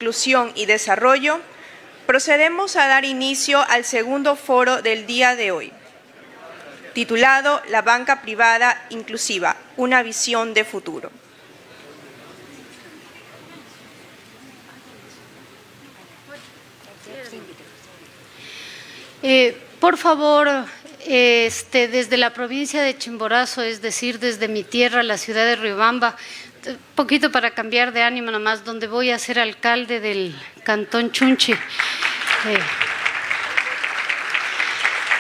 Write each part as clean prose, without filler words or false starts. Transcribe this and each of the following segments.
Inclusión y Desarrollo, procedemos a dar inicio al segundo foro del día de hoy, titulado La banca privada inclusiva, una visión de futuro. Por favor, desde la provincia de Chimborazo, es decir, desde mi tierra, la ciudad de Riobamba, un poquito para cambiar de ánimo nomás, donde voy a ser alcalde del Cantón Chunchi.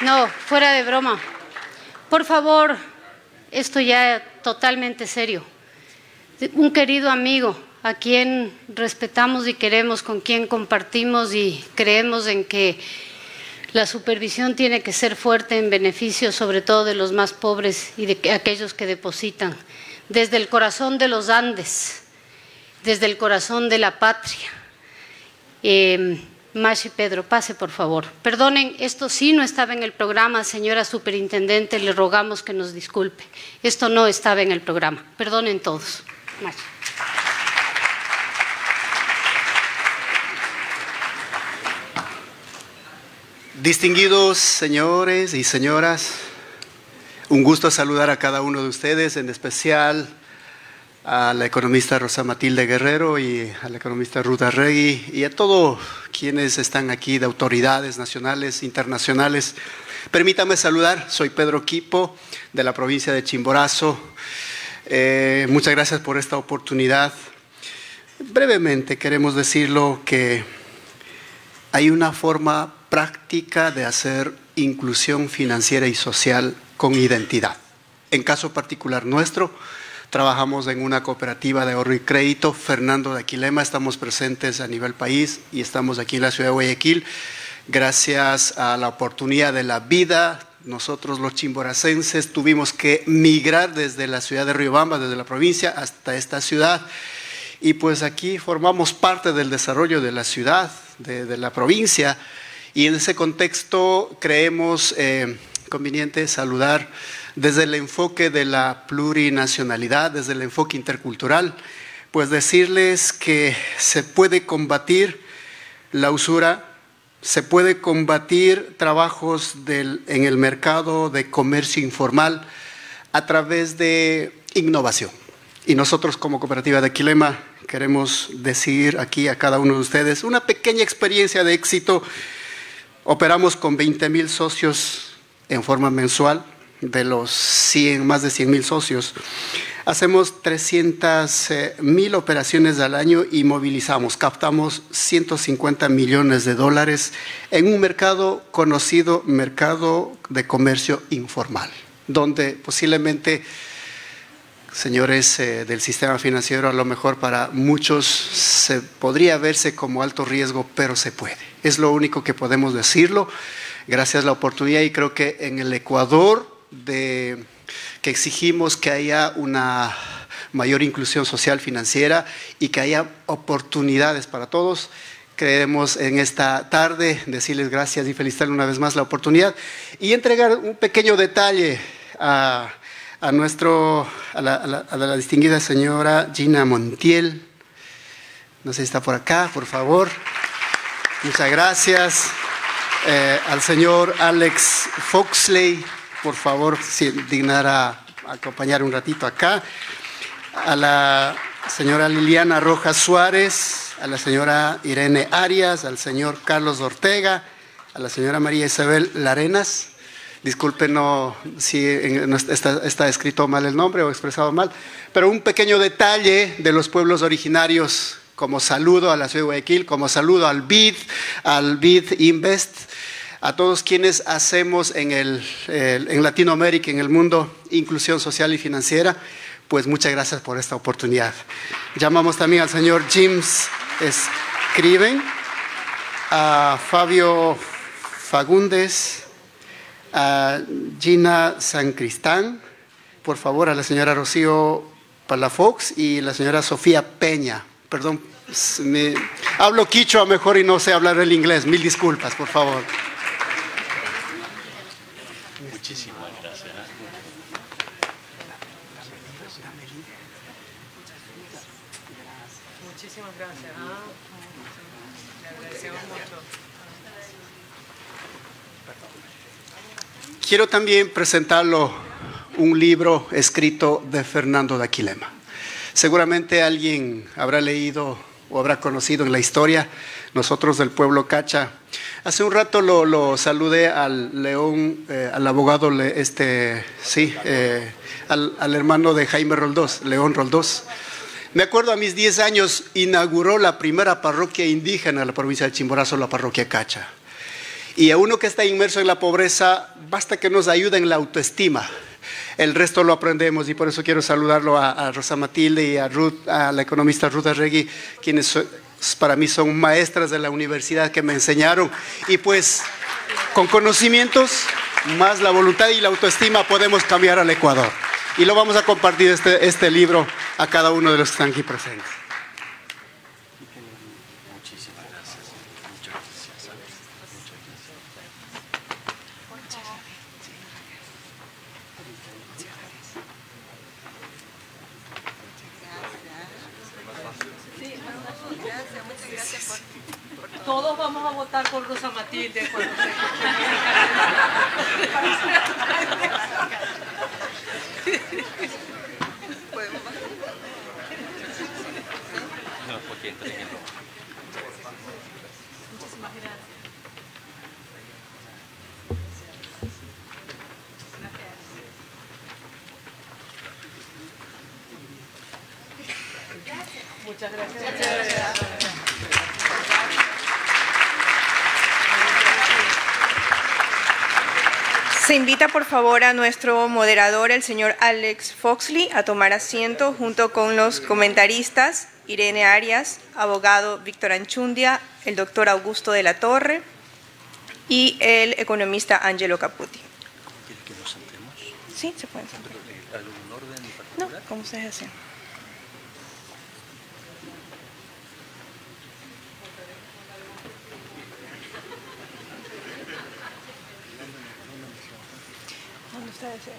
No, fuera de broma. Por favor, esto ya totalmente serio. Un querido amigo a quien respetamos y queremos, con quien compartimos y creemos en que la supervisión tiene que ser fuerte en beneficio sobre todo de los más pobres y de aquellos que depositan. Desde el corazón de los Andes, desde el corazón de la patria. Mashi Pedro, pase por favor. Perdonen, esto sí no estaba en el programa, señora superintendente, le rogamos que nos disculpe. Esto no estaba en el programa. Perdonen todos. Mashi. Distinguidos señores y señoras, un gusto saludar a cada uno de ustedes, en especial a la economista Rosa Matilde Guerrero y a la economista Ruth Arregui y a todos quienes están aquí de autoridades nacionales, internacionales. Permítame saludar, soy Pedro Quipo de la provincia de Chimborazo. Muchas gracias por esta oportunidad. Brevemente queremos decirlo que hay una forma práctica de hacer inclusión financiera y social con identidad. En caso particular nuestro, trabajamos en una cooperativa de ahorro y crédito, Fernando de Aquilema, estamos presentes a nivel país y estamos aquí en la ciudad de Guayaquil. Gracias a la oportunidad de la vida, nosotros los chimboracenses tuvimos que migrar desde la ciudad de Riobamba, desde la provincia, hasta esta ciudad. Y pues aquí formamos parte del desarrollo de la ciudad, de la provincia. Y en ese contexto creemos conveniente saludar desde el enfoque de la plurinacionalidad, desde el enfoque intercultural, pues decirles que se puede combatir la usura, se puede combatir trabajos en el mercado de comercio informal a través de innovación. Y nosotros como Cooperativa de Aquilema queremos decir aquí a cada uno de ustedes una pequeña experiencia de éxito. Operamos con 20,000 socios en forma mensual, de los más de 100,000 socios. Hacemos 300,000 operaciones al año y movilizamos, captamos 150 millones de dólares en un mercado conocido, mercado de comercio informal, donde posiblemente, señores del sistema financiero, a lo mejor para muchos se podría verse como alto riesgo, pero se puede. Es lo único que podemos decirlo. Gracias a la oportunidad y creo que en el Ecuador que exigimos que haya una mayor inclusión social financiera y que haya oportunidades para todos. Creemos en esta tarde decirles gracias y felicitarles una vez más la oportunidad y entregar un pequeño detalle a la distinguida señora Gina Montiel. No sé si está por acá, por favor. Muchas gracias. Al señor Alex Foxley, por favor, si dignara acompañar un ratito acá. A la señora Liliana Rojas Suárez, a la señora Irene Arias, al señor Carlos Ortega, a la señora María Isabel Larenas. Disculpen si está escrito mal el nombre o expresado mal, pero un pequeño detalle de los pueblos originarios como saludo a la ciudad de Guayaquil, como saludo al BID Invest, a todos quienes hacemos en Latinoamérica, en el mundo, inclusión social y financiera, pues muchas gracias por esta oportunidad. Llamamos también al señor James Scriven, a Fabio Fagundes, a Gina San Cristán, por favor, a la señora Rocío Palafox y la señora Sofía Peña. Perdón, hablo quichua mejor y no sé hablar el inglés. Mil disculpas, por favor. Muchísimas gracias. Muchísimas gracias. quiero también presentarlo un libro escrito de Fernando de Aquilema. Seguramente alguien habrá leído o habrá conocido en la historia, nosotros del pueblo Cacha. Hace un rato lo saludé al León, al abogado, al hermano de Jaime Roldós, León Roldós. Me acuerdo, a mis 10 años inauguró la primera parroquia indígena de la provincia de Chimborazo, la parroquia Cacha. Y a uno que está inmerso en la pobreza, basta que nos ayude en la autoestima. El resto lo aprendemos, y por eso quiero saludarlo a Rosa Matilde y a Ruth, a la economista Ruth Arregui, quienes para mí son maestras de la universidad que me enseñaron. Y pues con conocimientos, más la voluntad y la autoestima, podemos cambiar al Ecuador. Y lo vamos a compartir este libro a cada uno de los que están aquí presentes. Muchísimas gracias. Muchas gracias. Muchas gracias. Todos vamos a votar por Rosa Matilde cuando se... No, porque entreguen el nombre. Muchísimas gracias. Muchas gracias. Muchas gracias. Se invita por favor a nuestro moderador, el señor Alex Foxley, a tomar asiento junto con los comentaristas Irene Arias, abogado Víctor Anchundia, el doctor Augusto de la Torre y el economista Angelo Caputi. ¿Quieres que nos sentemos? Sí, se pueden sentar. ¿Algún orden en particular? No, como ustedes deseen. Donde ustedes deseen.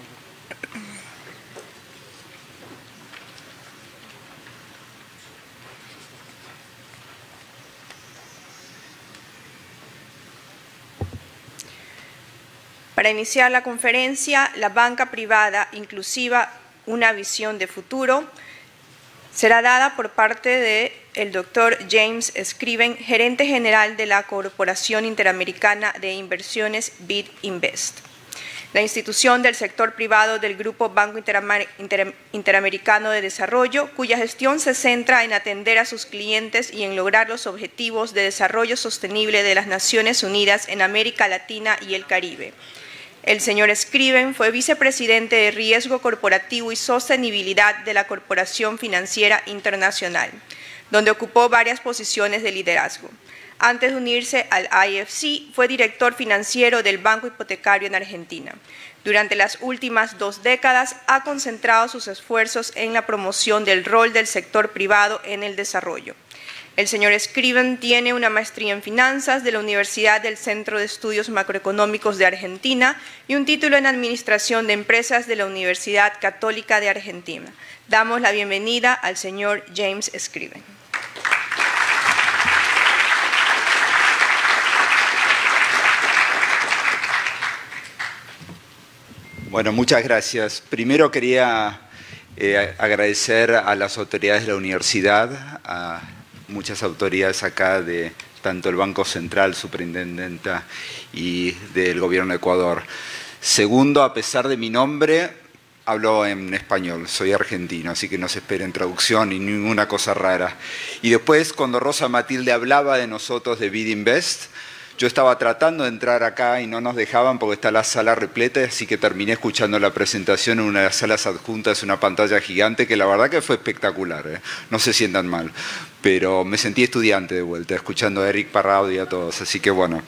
Para iniciar la conferencia, la banca privada inclusiva, una visión de futuro, será dada por parte del doctor James Scriven, gerente general de la Corporación Interamericana de Inversiones BID Invest, la institución del sector privado del Grupo Banco Interamericano de Desarrollo, cuya gestión se centra en atender a sus clientes y en lograr los objetivos de desarrollo sostenible de las Naciones Unidas en América Latina y el Caribe. El señor Scriven fue vicepresidente de Riesgo Corporativo y Sostenibilidad de la Corporación Financiera Internacional, donde ocupó varias posiciones de liderazgo. Antes de unirse al IFC, fue director financiero del Banco Hipotecario en Argentina. Durante las últimas 2 décadas ha concentrado sus esfuerzos en la promoción del rol del sector privado en el desarrollo. El señor Scriven tiene una maestría en finanzas de la Universidad del Centro de Estudios Macroeconómicos de Argentina y un título en Administración de Empresas de la Universidad Católica de Argentina. Damos la bienvenida al señor James Scriven. Bueno, muchas gracias. Primero quería agradecer a las autoridades de la universidad, a muchas autoridades acá de tanto el Banco Central, Superintendenta y del Gobierno de Ecuador. Segundo, a pesar de mi nombre, hablo en español, soy argentino, así que no se esperen traducción ni ninguna cosa rara. Y después, cuando Rosa Matilde hablaba de nosotros de BID Invest, yo estaba tratando de entrar acá y no nos dejaban porque está la sala repleta, así que terminé escuchando la presentación en una de las salas adjuntas, una pantalla gigante, que la verdad que fue espectacular, ¿eh? No se sientan mal, pero me sentí estudiante de vuelta, escuchando a Eric Parrado y a todos, así que bueno.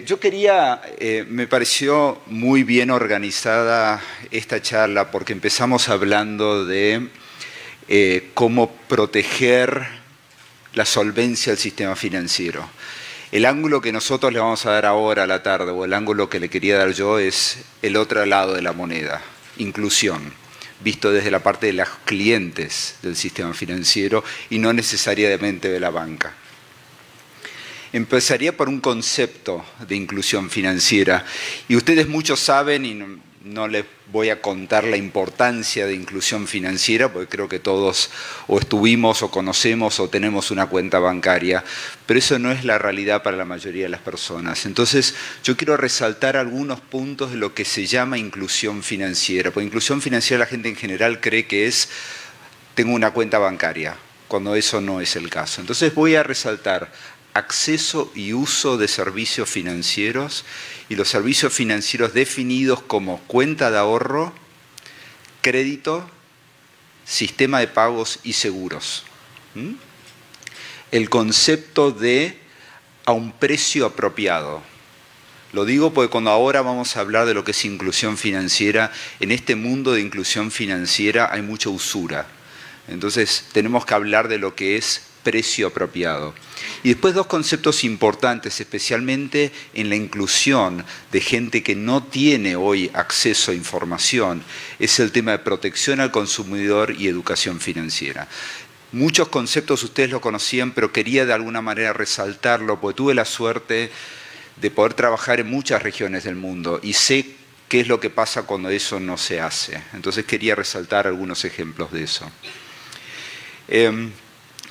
Yo quería, me pareció muy bien organizada esta charla porque empezamos hablando de cómo proteger la solvencia del sistema financiero. El ángulo que nosotros le vamos a dar ahora a la tarde, o el ángulo que le quería dar yo, es el otro lado de la moneda, inclusión, visto desde la parte de los clientes del sistema financiero y no necesariamente de la banca. Empezaría por un concepto de inclusión financiera. Y ustedes muchos saben, y no les voy a contar la importancia de inclusión financiera, porque creo que todos o estuvimos o conocemos o tenemos una cuenta bancaria, pero eso no es la realidad para la mayoría de las personas. Entonces, yo quiero resaltar algunos puntos de lo que se llama inclusión financiera. Porque inclusión financiera la gente en general cree que es, tengo una cuenta bancaria, cuando eso no es el caso. Entonces voy a resaltar acceso y uso de servicios financieros, y los servicios financieros definidos como cuenta de ahorro, crédito, sistema de pagos y seguros. El concepto de a un precio apropiado. Lo digo porque cuando ahora vamos a hablar de lo que es inclusión financiera, en este mundo de inclusión financiera hay mucha usura. Entonces tenemos que hablar de lo que es precio apropiado. Y después dos conceptos importantes, especialmente en la inclusión de gente que no tiene hoy acceso a información, es el tema de protección al consumidor y educación financiera. Muchos conceptos ustedes lo conocían, pero quería de alguna manera resaltarlo, porque tuve la suerte de poder trabajar en muchas regiones del mundo y sé qué es lo que pasa cuando eso no se hace. Entonces quería resaltar algunos ejemplos de eso.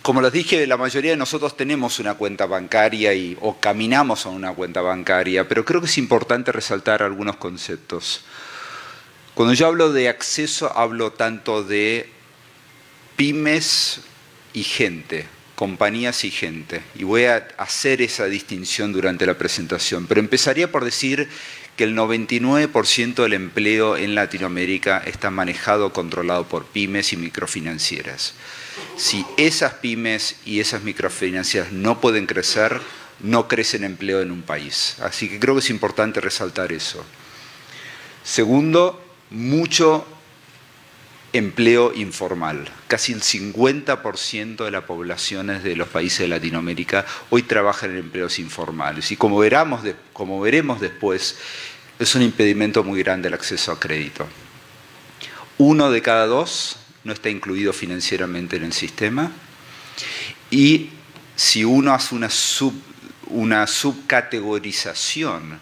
Como les dije, la mayoría de nosotros tenemos una cuenta bancaria o caminamos a una cuenta bancaria, pero creo que es importante resaltar algunos conceptos. Cuando yo hablo de acceso, hablo tanto de pymes y gente, compañías y gente, y voy a hacer esa distinción durante la presentación, pero empezaría por decir que el 99% del empleo en Latinoamérica está manejado o controlado por pymes y microfinancieras. Si esas pymes y esas microfinancieras no pueden crecer, no crece el empleo en un país. Así que creo que es importante resaltar eso. Segundo, mucho empleo informal. Casi el 50% de las poblaciones de los países de Latinoamérica hoy trabajan en empleos informales. Y como veremos después, es un impedimento muy grande el acceso a crédito. 1 de cada 2 no está incluido financieramente en el sistema, y si uno hace una subcategorización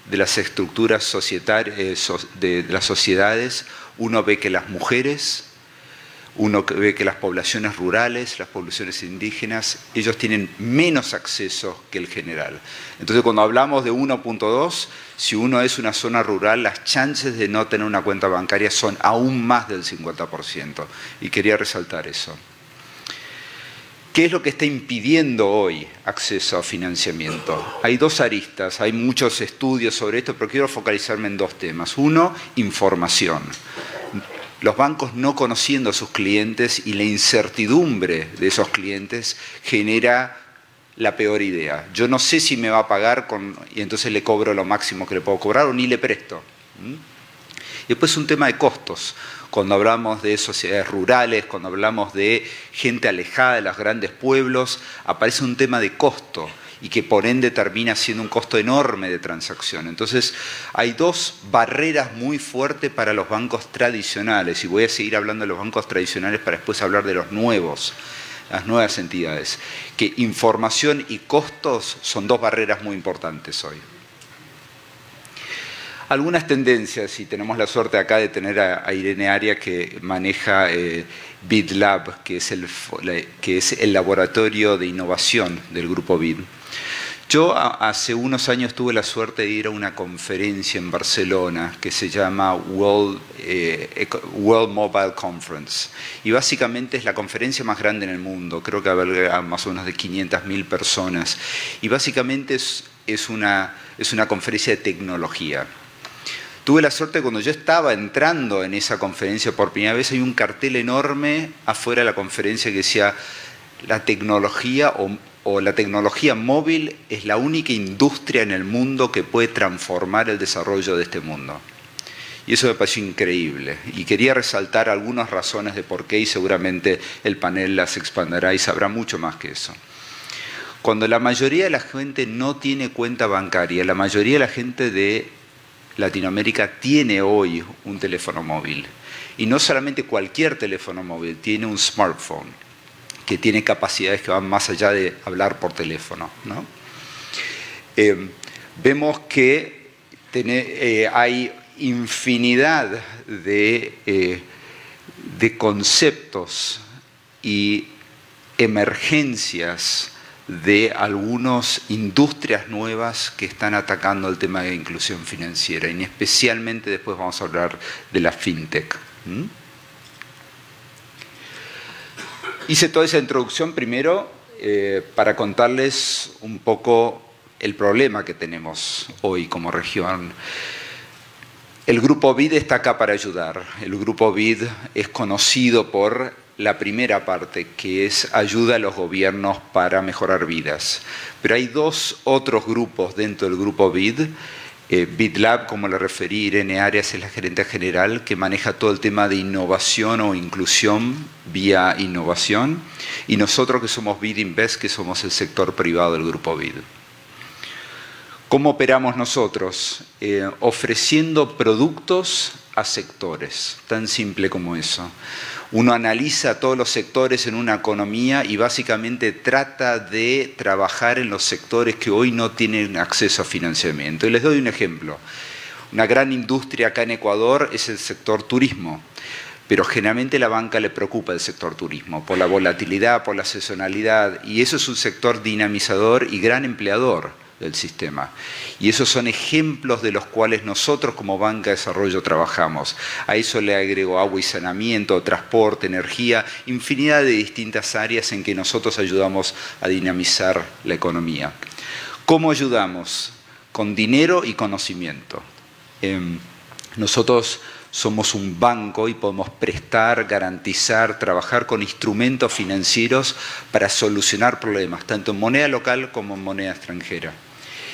de las estructuras de las sociedades, uno ve que las mujeres, uno ve que las poblaciones rurales, las poblaciones indígenas, ellos tienen menos acceso que el general. Entonces, cuando hablamos de 1.2, si uno es una zona rural, las chances de no tener una cuenta bancaria son aún más del 50%. Y quería resaltar eso. ¿Qué es lo que está impidiendo hoy acceso a financiamiento? Hay dos aristas, hay muchos estudios sobre esto, pero quiero focalizarme en dos temas. Uno, información. Los bancos no conociendo a sus clientes y la incertidumbre de esos clientes genera la peor idea. Yo no sé si me va a pagar y entonces le cobro lo máximo que le puedo cobrar o ni le presto. Y después un tema de costos. Cuando hablamos de sociedades rurales, cuando hablamos de gente alejada de los grandes pueblos, aparece un tema de costo y que por ende termina siendo un costo enorme de transacción. Entonces hay dos barreras muy fuertes para los bancos tradicionales, y voy a seguir hablando de los bancos tradicionales para después hablar de los nuevos, las nuevas entidades, que información y costos son dos barreras muy importantes hoy. Algunas tendencias, y tenemos la suerte acá de tener a Irene Arias, que maneja BID-Lab, que es el laboratorio de innovación del grupo BID. Yo hace unos años tuve la suerte de ir a una conferencia en Barcelona que se llama World Mobile Conference, y básicamente es la conferencia más grande en el mundo, creo que alberga más o menos de 500.000 personas, y básicamente es una conferencia de tecnología. Tuve la suerte cuando yo estaba entrando en esa conferencia por primera vez, hay un cartel enorme afuera de la conferencia que decía la tecnología o la tecnología móvil es la única industria en el mundo que puede transformar el desarrollo de este mundo. Y eso me pareció increíble. Y quería resaltar algunas razones de por qué, y seguramente el panel las expandirá y sabrá mucho más que eso. Cuando la mayoría de la gente no tiene cuenta bancaria, la mayoría de la gente de Latinoamérica tiene hoy un teléfono móvil. Y no solamente cualquier teléfono móvil, tiene un smartphone. que tiene capacidades que van más allá de hablar por teléfono, ¿no? Vemos que hay infinidad de conceptos y emergencias de algunas industrias nuevas que están atacando el tema de inclusión financiera, y especialmente después vamos a hablar de la fintech. Hice toda esa introducción primero para contarles un poco el problema que tenemos hoy como región. El Grupo BID está acá para ayudar. El Grupo BID es conocido por la primera parte, que es ayuda a los gobiernos para mejorar vidas. Pero hay dos otros grupos dentro del Grupo BID. BIDLab, como le referí, Irene Arias es la gerente general, que maneja todo el tema de innovación o inclusión vía innovación. Y nosotros que somos BID Invest, que somos el sector privado del Grupo BID. ¿Cómo operamos nosotros? Ofreciendo productos a sectores, tan simple como eso. Uno analiza todos los sectores en una economía y básicamente trata de trabajar en los sectores que hoy no tienen acceso a financiamiento. Y les doy un ejemplo. Una gran industria acá en Ecuador es el sector turismo, pero generalmente a la banca le preocupa el sector turismo por la volatilidad, por la sazonalidad, y eso es un sector dinamizador y gran empleador del sistema. Y esos son ejemplos de los cuales nosotros como Banca de Desarrollo trabajamos. A eso le agrego agua y saneamiento, transporte, energía, infinidad de distintas áreas en que nosotros ayudamos a dinamizar la economía. ¿Cómo ayudamos? Con dinero y conocimiento. Nosotros somos un banco y podemos prestar, garantizar, trabajar con instrumentos financieros para solucionar problemas, tanto en moneda local como en moneda extranjera.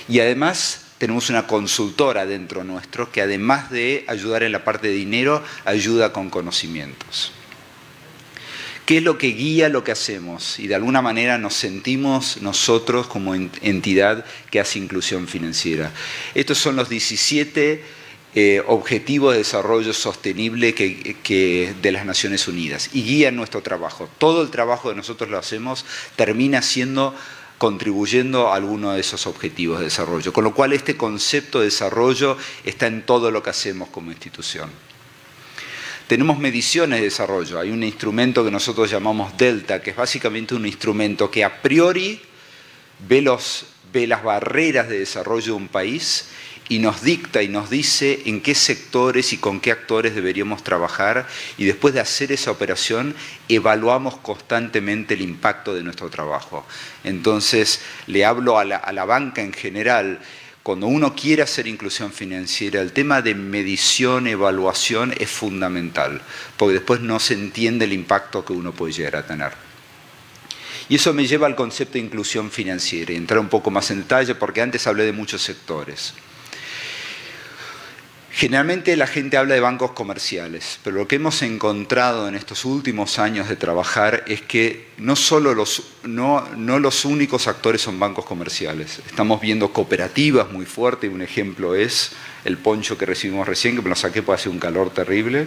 Y además tenemos una consultora dentro nuestro que, además de ayudar en la parte de dinero, ayuda con conocimientos. ¿Qué es lo que guía lo que hacemos? Y de alguna manera nos sentimos nosotros como entidad que hace inclusión financiera. Estos son los 17 Objetivos de Desarrollo Sostenible de las Naciones Unidas y guían nuestro trabajo. Todo el trabajo que nosotros lo hacemos termina contribuyendo a alguno de esos objetivos de desarrollo, con lo cual este concepto de desarrollo está en todo lo que hacemos como institución. Tenemos mediciones de desarrollo. Hay un instrumento que nosotros llamamos Delta, que es básicamente un instrumento que a priori ve las barreras de desarrollo de un país y nos dicta y nos dice en qué sectores y con qué actores deberíamos trabajar, y después de hacer esa operación evaluamos constantemente el impacto de nuestro trabajo. Entonces le hablo a la banca en general. Cuando uno quiere hacer inclusión financiera, el tema de medición, evaluación es fundamental, porque después no se entiende el impacto que uno puede llegar a tener. Y eso me lleva al concepto de inclusión financiera, y entrar un poco más en detalle, porque antes hablé de muchos sectores. Generalmente la gente habla de bancos comerciales, pero lo que hemos encontrado en estos últimos años de trabajar es que no los únicos actores son bancos comerciales. Estamos viendo cooperativas muy fuertes, y un ejemplo es el poncho que recibimos recién, que me lo saqué porque hace un calor terrible.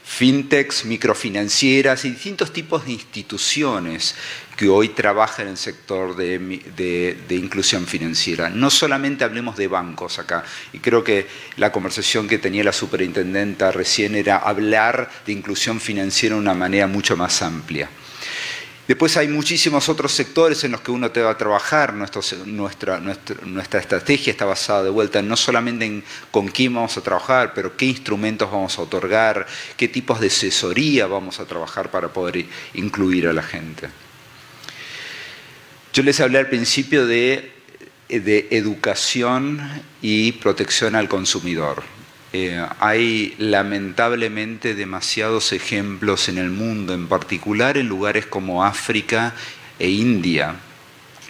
Fintechs, microfinancieras y distintos tipos de instituciones que hoy trabajan en el sector de inclusión financiera. No solamente hablemos de bancos acá, y creo que la conversación que tenía la superintendenta recién era hablar de inclusión financiera de una manera mucho más amplia. Después hay muchísimos otros sectores en los que uno te va a trabajar. Nuestra estrategia está basada de vuelta no solamente en con quién vamos a trabajar, pero qué instrumentos vamos a otorgar, qué tipos de asesoría vamos a trabajar para poder incluir a la gente. Yo les hablé al principio de educación y protección al consumidor. Hay lamentablemente demasiados ejemplos en el mundo, en particular en lugares como África e India,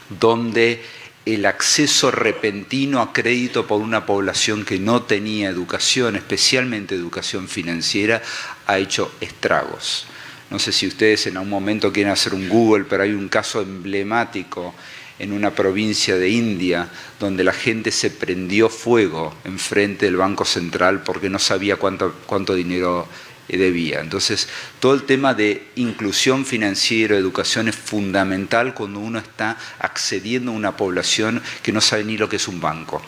donde el acceso repentino a crédito por una población que no tenía educación, especialmente educación financiera, ha hecho estragos. No sé si ustedes en algún momento quieren hacer un Google, pero hay un caso emblemático en una provincia de India donde la gente se prendió fuego enfrente del Banco Central porque no sabía cuánto dinero debía. Entonces, todo el tema de inclusión financiera, educación es fundamental cuando uno está accediendo a una población que no sabe ni lo que es un banco.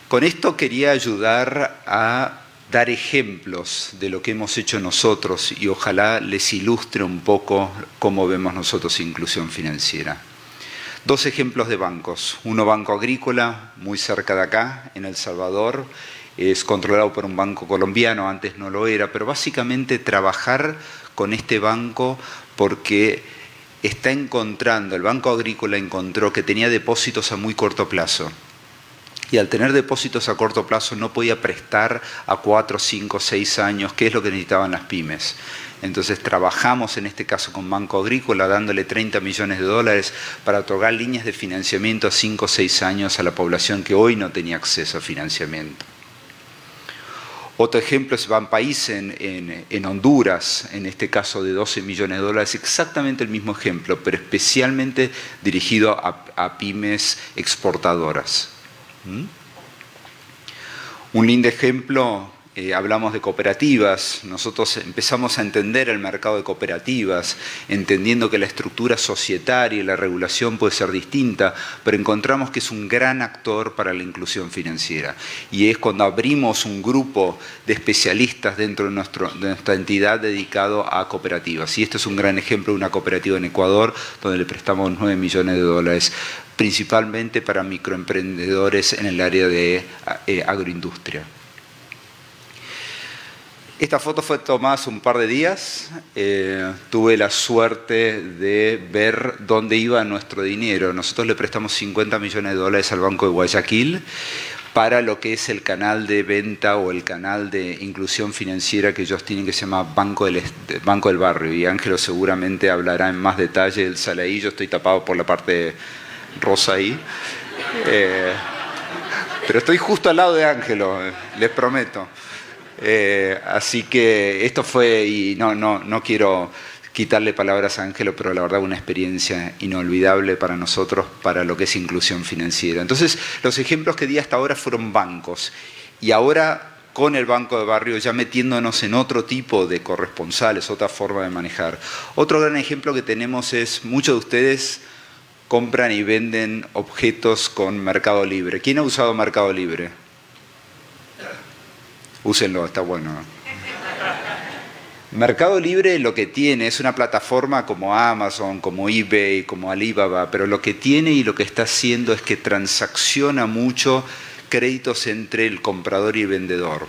Con esto quería ayudar a dar ejemplos de lo que hemos hecho nosotros y ojalá les ilustre un poco cómo vemos nosotros inclusión financiera. Dos ejemplos de bancos. Uno, Banco Agrícola, muy cerca de acá, en El Salvador. Es controlado por un banco colombiano, antes no lo era, pero básicamente trabajar con este banco porque está encontrando, el Banco Agrícola encontró que tenía depósitos a muy corto plazo. Y al tener depósitos a corto plazo no podía prestar a 4, 5, 6 años, que es lo que necesitaban las pymes. Entonces trabajamos en este caso con Banco Agrícola dándole 30 millones de dólares para otorgar líneas de financiamiento a 5 o 6 años a la población que hoy no tenía acceso a financiamiento. Otro ejemplo es Banpaís en Honduras, en este caso de 12 millones de dólares, exactamente el mismo ejemplo, pero especialmente dirigido a pymes exportadoras. Un lindo ejemplo, hablamos de cooperativas. Nosotros empezamos a entender el mercado de cooperativas, entendiendo que la estructura societaria y la regulación puede ser distinta, pero encontramos que es un gran actor para la inclusión financiera. Y es cuando abrimos un grupo de especialistas dentro de nuestra entidad dedicado a cooperativas. Y este es un gran ejemplo de una cooperativa en Ecuador, donde le prestamos 9 millones de dólares, principalmente para microemprendedores en el área de agroindustria. Esta foto fue tomada hace un par de días. Tuve la suerte de ver dónde iba nuestro dinero. Nosotros le prestamos 50 millones de dólares al Banco de Guayaquil para lo que es el canal de venta o el canal de inclusión financiera que ellos tienen, que se llama Banco del Barrio. Y Ángelo seguramente hablará en más detalle. Él sale ahí, yo estoy tapado por la parte rosa ahí. Pero estoy justo al lado de Ángelo, les prometo. Así que esto fue, y no quiero quitarle palabras a Ángelo, pero la verdad una experiencia inolvidable para nosotros, para lo que es inclusión financiera. Entonces, los ejemplos que di hasta ahora fueron bancos. Y ahora, con el Banco de Barrio, ya metiéndonos en otro tipo de corresponsales, otra forma de manejar. Otro gran ejemplo que tenemos es, muchos de ustedes compran y venden objetos con Mercado Libre. ¿Quién ha usado Mercado Libre? Úsenlo, está bueno. Mercado Libre lo que tiene es una plataforma como Amazon, como eBay, como Alibaba, pero lo que tiene y lo que está haciendo es que transacciona mucho créditos entre el comprador y el vendedor.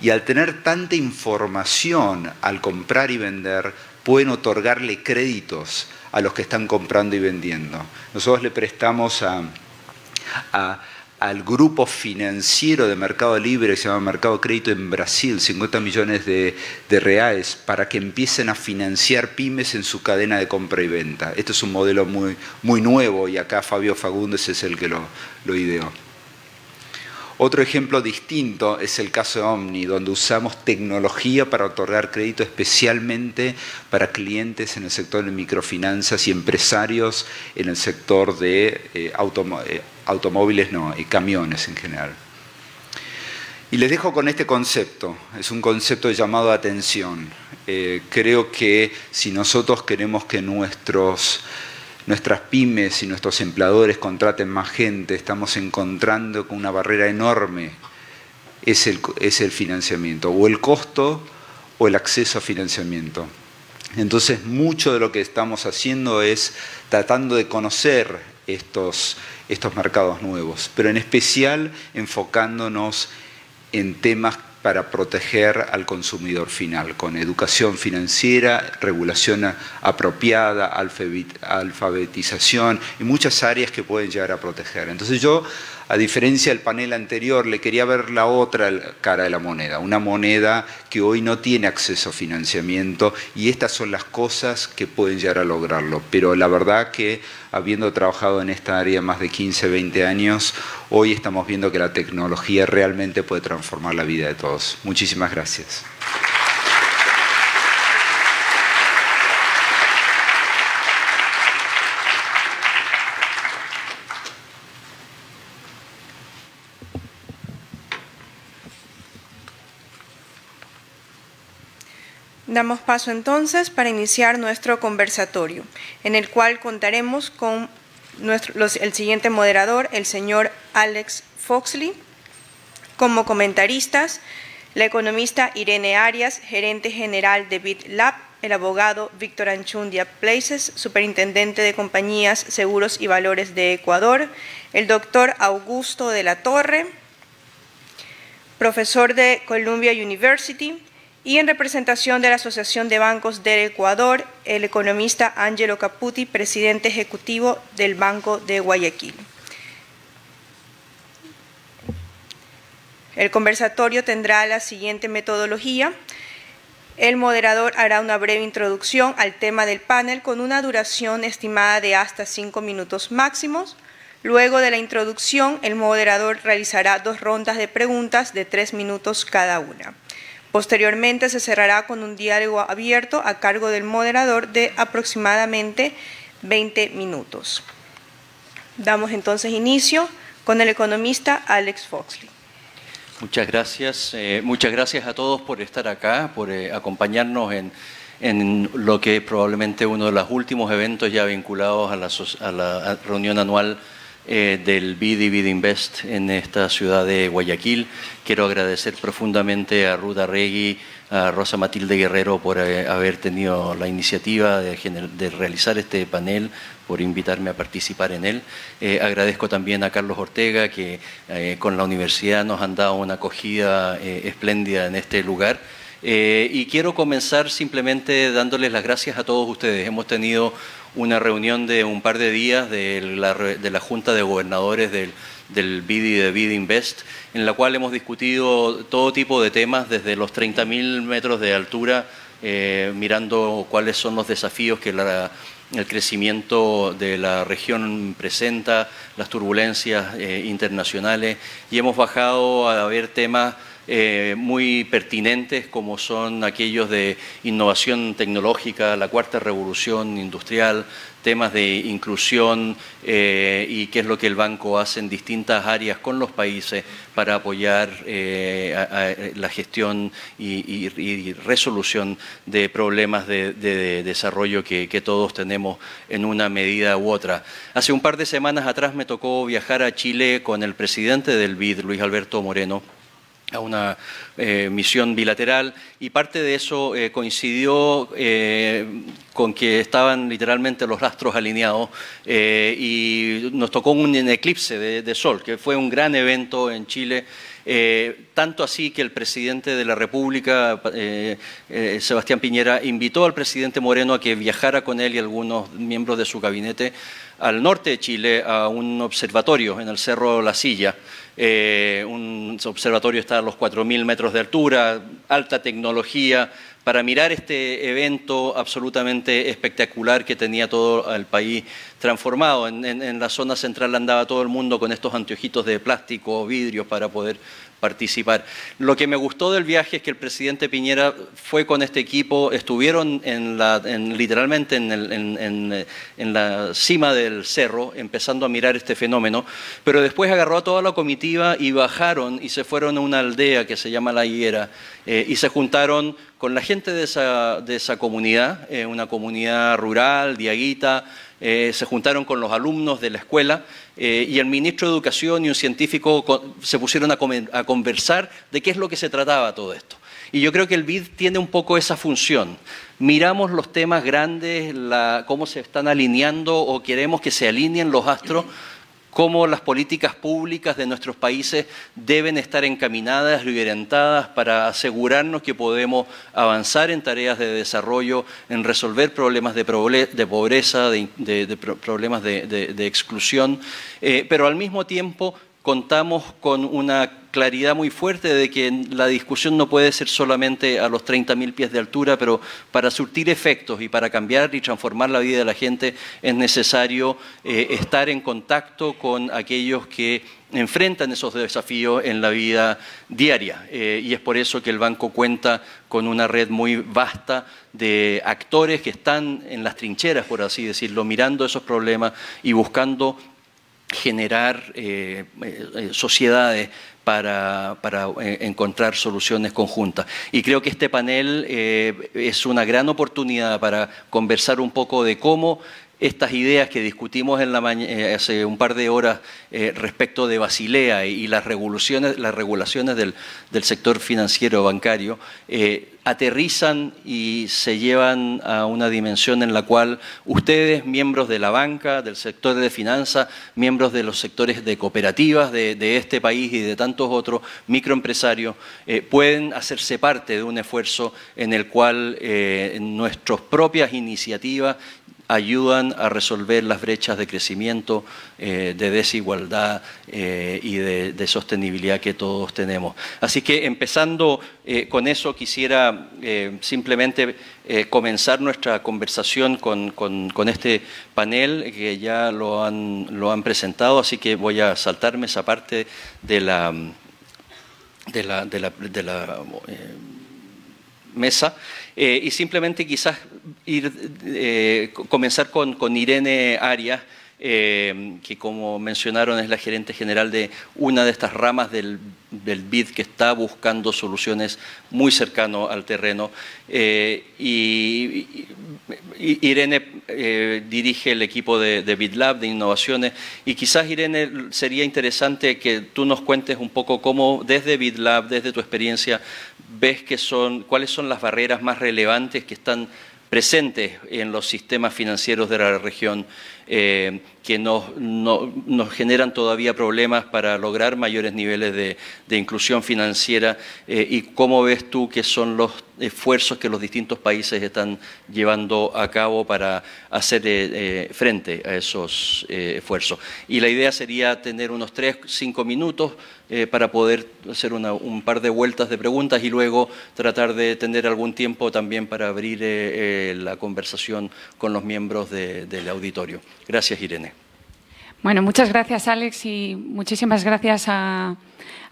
Y al tener tanta información al comprar y vender, pueden otorgarle créditos a los que están comprando y vendiendo. Nosotros le prestamos al grupo financiero de Mercado Libre, que se llama Mercado Crédito en Brasil, 50 millones de reales, para que empiecen a financiar pymes en su cadena de compra y venta. Este es un modelo muy nuevo y acá Fabio Fagundes es el que lo ideó. Otro ejemplo distinto es el caso de Omni, donde usamos tecnología para otorgar crédito especialmente para clientes en el sector de microfinanzas y empresarios en el sector de automóviles, camiones en general. Y les dejo con este concepto, es un concepto llamado atención. Creo que si nosotros queremos que nuestras pymes y nuestros empleadores contraten más gente, estamos encontrando con una barrera enorme, es el financiamiento, o el costo o el acceso a financiamiento. Entonces, mucho de lo que estamos haciendo es tratando de conocer estos mercados nuevos, pero en especial enfocándonos en temas para proteger al consumidor final, con educación financiera, regulación apropiada, alfabetización y muchas áreas que pueden llegar a proteger. Entonces yo, a diferencia del panel anterior, le quería ver la otra cara de la moneda, una moneda que hoy no tiene acceso a financiamiento y estas son las cosas que pueden llegar a lograrlo. Pero la verdad que habiendo trabajado en esta área más de 15, 20 años, hoy estamos viendo que la tecnología realmente puede transformar la vida de todos. Muchísimas gracias. Damos paso entonces para iniciar nuestro conversatorio, en el cual contaremos con el siguiente moderador, el señor Alex Foxley. Como comentaristas, la economista Irene Arias, gerente general de BitLab, el abogado Víctor Anchundia Places, superintendente de compañías, seguros y valores de Ecuador, el doctor Augusto de la Torre, profesor de Columbia University, y en representación de la Asociación de Bancos del Ecuador, el economista Angelo Caputi, presidente ejecutivo del Banco de Guayaquil. El conversatorio tendrá la siguiente metodología. El moderador hará una breve introducción al tema del panel con una duración estimada de hasta 5 minutos máximos. Luego de la introducción, el moderador realizará 2 rondas de preguntas de 3 minutos cada una. Posteriormente se cerrará con un diálogo abierto a cargo del moderador de aproximadamente 20 minutos. Damos entonces inicio con el economista Alex Foxley. Muchas gracias a todos por estar acá, por acompañarnos en lo que es probablemente uno de los últimos eventos ya vinculados a la reunión anual del BID y BID Invest en esta ciudad de Guayaquil. Quiero agradecer profundamente a Ruth Arregui, a Rosa Matilde Guerrero por haber tenido la iniciativa de realizar este panel, por invitarme a participar en él. Agradezco también a Carlos Ortega, que con la universidad nos han dado una acogida espléndida en este lugar. Y quiero comenzar simplemente dándoles las gracias a todos ustedes. Hemos tenido una reunión de un par de días de la Junta de Gobernadores del BID y de BID Invest, en la cual hemos discutido todo tipo de temas, desde los 30.000 metros de altura, mirando cuáles son los desafíos que el crecimiento de la región presenta, las turbulencias internacionales, y hemos bajado a ver temas muy pertinentes, como son aquellos de innovación tecnológica, la cuarta revolución industrial, temas de inclusión y qué es lo que el banco hace en distintas áreas con los países para apoyar la gestión y resolución de problemas de desarrollo que todos tenemos en una medida u otra. Hace un par de semanas atrás me tocó viajar a Chile con el presidente del BID, Luis Alberto Moreno, a una misión bilateral, y parte de eso coincidió con que estaban literalmente los astros alineados y nos tocó un eclipse de sol, que fue un gran evento en Chile. Tanto así que el presidente de la República, Sebastián Piñera, invitó al presidente Moreno a que viajara con él y algunos miembros de su gabinete al norte de Chile a un observatorio en el Cerro La Silla. Un observatorio está a los 4.000 metros de altura, alta tecnología, para mirar este evento absolutamente espectacular que tenía todo el país transformado. En la zona central andaba todo el mundo con estos anteojitos de plástico, vidrios, para poder participar. Lo que me gustó del viaje es que el presidente Piñera fue con este equipo, estuvieron literalmente en la cima del cerro, empezando a mirar este fenómeno, pero después agarró a toda la comitiva y bajaron y se fueron a una aldea que se llama La Higuera y se juntaron con la gente de esa comunidad, una comunidad rural, diaguita. Se juntaron con los alumnos de la escuela y el ministro de Educación y un científico se pusieron a conversar de qué es lo que se trataba todo esto. Y yo creo que el BID tiene un poco esa función. Miramos los temas grandes, cómo se están alineando o queremos que se alineen los astros, cómo las políticas públicas de nuestros países deben estar encaminadas y orientadas para asegurarnos que podemos avanzar en tareas de desarrollo, en resolver problemas de pobreza, problemas de exclusión, pero al mismo tiempo contamos con una claridad muy fuerte de que la discusión no puede ser solamente a los 30.000 pies de altura, pero para surtir efectos y para cambiar y transformar la vida de la gente es necesario estar en contacto con aquellos que enfrentan esos desafíos en la vida diaria. Y es por eso que el banco cuenta con una red muy vasta de actores que están en las trincheras, por así decirlo, mirando esos problemas y buscando generar sociedades para encontrar soluciones conjuntas. Y creo que este panel es una gran oportunidad para conversar un poco de cómo estas ideas que discutimos en hace un par de horas respecto de Basilea y las regulaciones del sector financiero bancario aterrizan y se llevan a una dimensión en la cual ustedes, miembros de la banca, del sector de finanzas, miembros de los sectores de cooperativas de este país y de tantos otros microempresarios, pueden hacerse parte de un esfuerzo en el cual nuestras propias iniciativas ayudan a resolver las brechas de crecimiento, de desigualdad y de sostenibilidad que todos tenemos. Así que empezando con eso, quisiera simplemente comenzar nuestra conversación con este panel que ya lo han presentado, así que voy a saltarme esa parte de la mesa y simplemente quizás comenzar con Irene Arias, que como mencionaron es la gerente general de una de estas ramas del BID que está buscando soluciones muy cercano al terreno. Y Irene dirige el equipo de BIDLab, de innovaciones, y quizás, Irene, sería interesante que tú nos cuentes un poco cómo desde BIDLab, desde tu experiencia, ves cuáles son las barreras más relevantes que están presentes en los sistemas financieros de la región que nos generan todavía problemas para lograr mayores niveles de inclusión financiera y cómo ves tú que son los esfuerzos que los distintos países están llevando a cabo para hacer frente a esos esfuerzos. Y la idea sería tener unos 3-5 minutos para poder hacer un par de vueltas de preguntas y luego tratar de tener algún tiempo también para abrir la conversación con los miembros del auditorio. Gracias, Irene. Bueno, muchas gracias, Alex, y muchísimas gracias a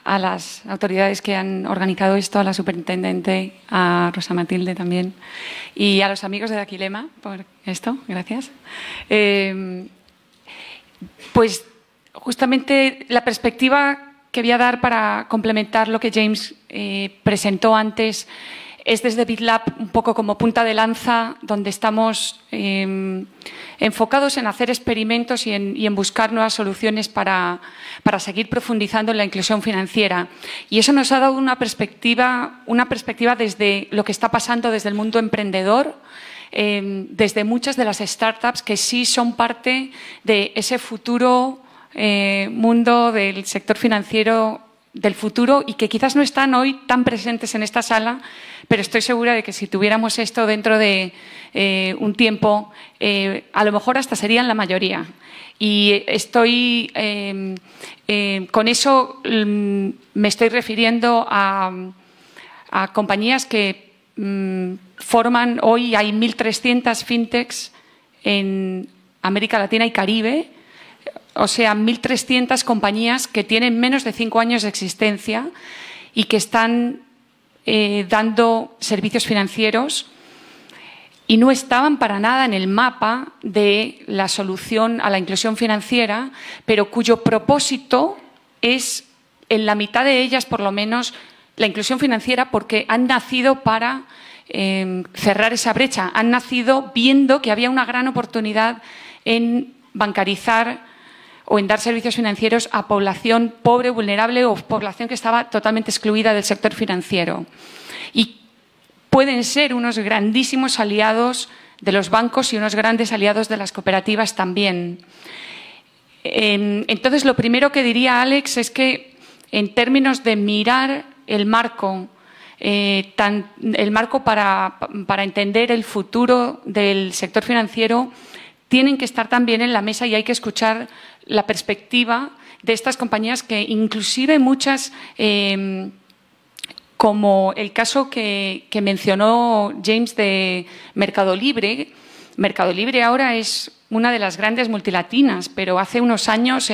las autoridades que han organizado esto, a la superintendente, a Rosa Matilde también, y a los amigos de Aquilema por esto. Gracias. Pues justamente la perspectiva que voy a dar para complementar lo que James presentó antes es desde BIDLab un poco como punta de lanza, donde estamos enfocados en hacer experimentos y en buscar nuevas soluciones para seguir profundizando en la inclusión financiera. Y eso nos ha dado una perspectiva desde lo que está pasando desde el mundo emprendedor, desde muchas de las startups que sí son parte de ese futuro mundo del sector financiero del futuro y que quizás no están hoy tan presentes en esta sala, pero estoy segura de que si tuviéramos esto dentro de un tiempo, a lo mejor hasta serían la mayoría. Y estoy con eso me estoy refiriendo a compañías que forman, hoy hay 1.300 fintechs en América Latina y Caribe. O sea, 1.300 compañías que tienen menos de 5 años de existencia y que están dando servicios financieros y no estaban para nada en el mapa de la solución a la inclusión financiera, pero cuyo propósito es, en la mitad de ellas por lo menos, la inclusión financiera, porque han nacido para cerrar esa brecha. Han nacido viendo que había una gran oportunidad en bancarizar o en dar servicios financieros a población pobre, vulnerable o población que estaba totalmente excluida del sector financiero. Y pueden ser unos grandísimos aliados de los bancos y unos grandes aliados de las cooperativas también. Entonces, lo primero que diría Alex es que en términos de mirar el marco, para entender el futuro del sector financiero, tienen que estar también en la mesa y hay que escuchar la perspectiva de estas compañías que inclusive muchas, como el caso que mencionó James de Mercado Libre. Mercado Libre ahora es una de las grandes multilatinas, pero hace unos años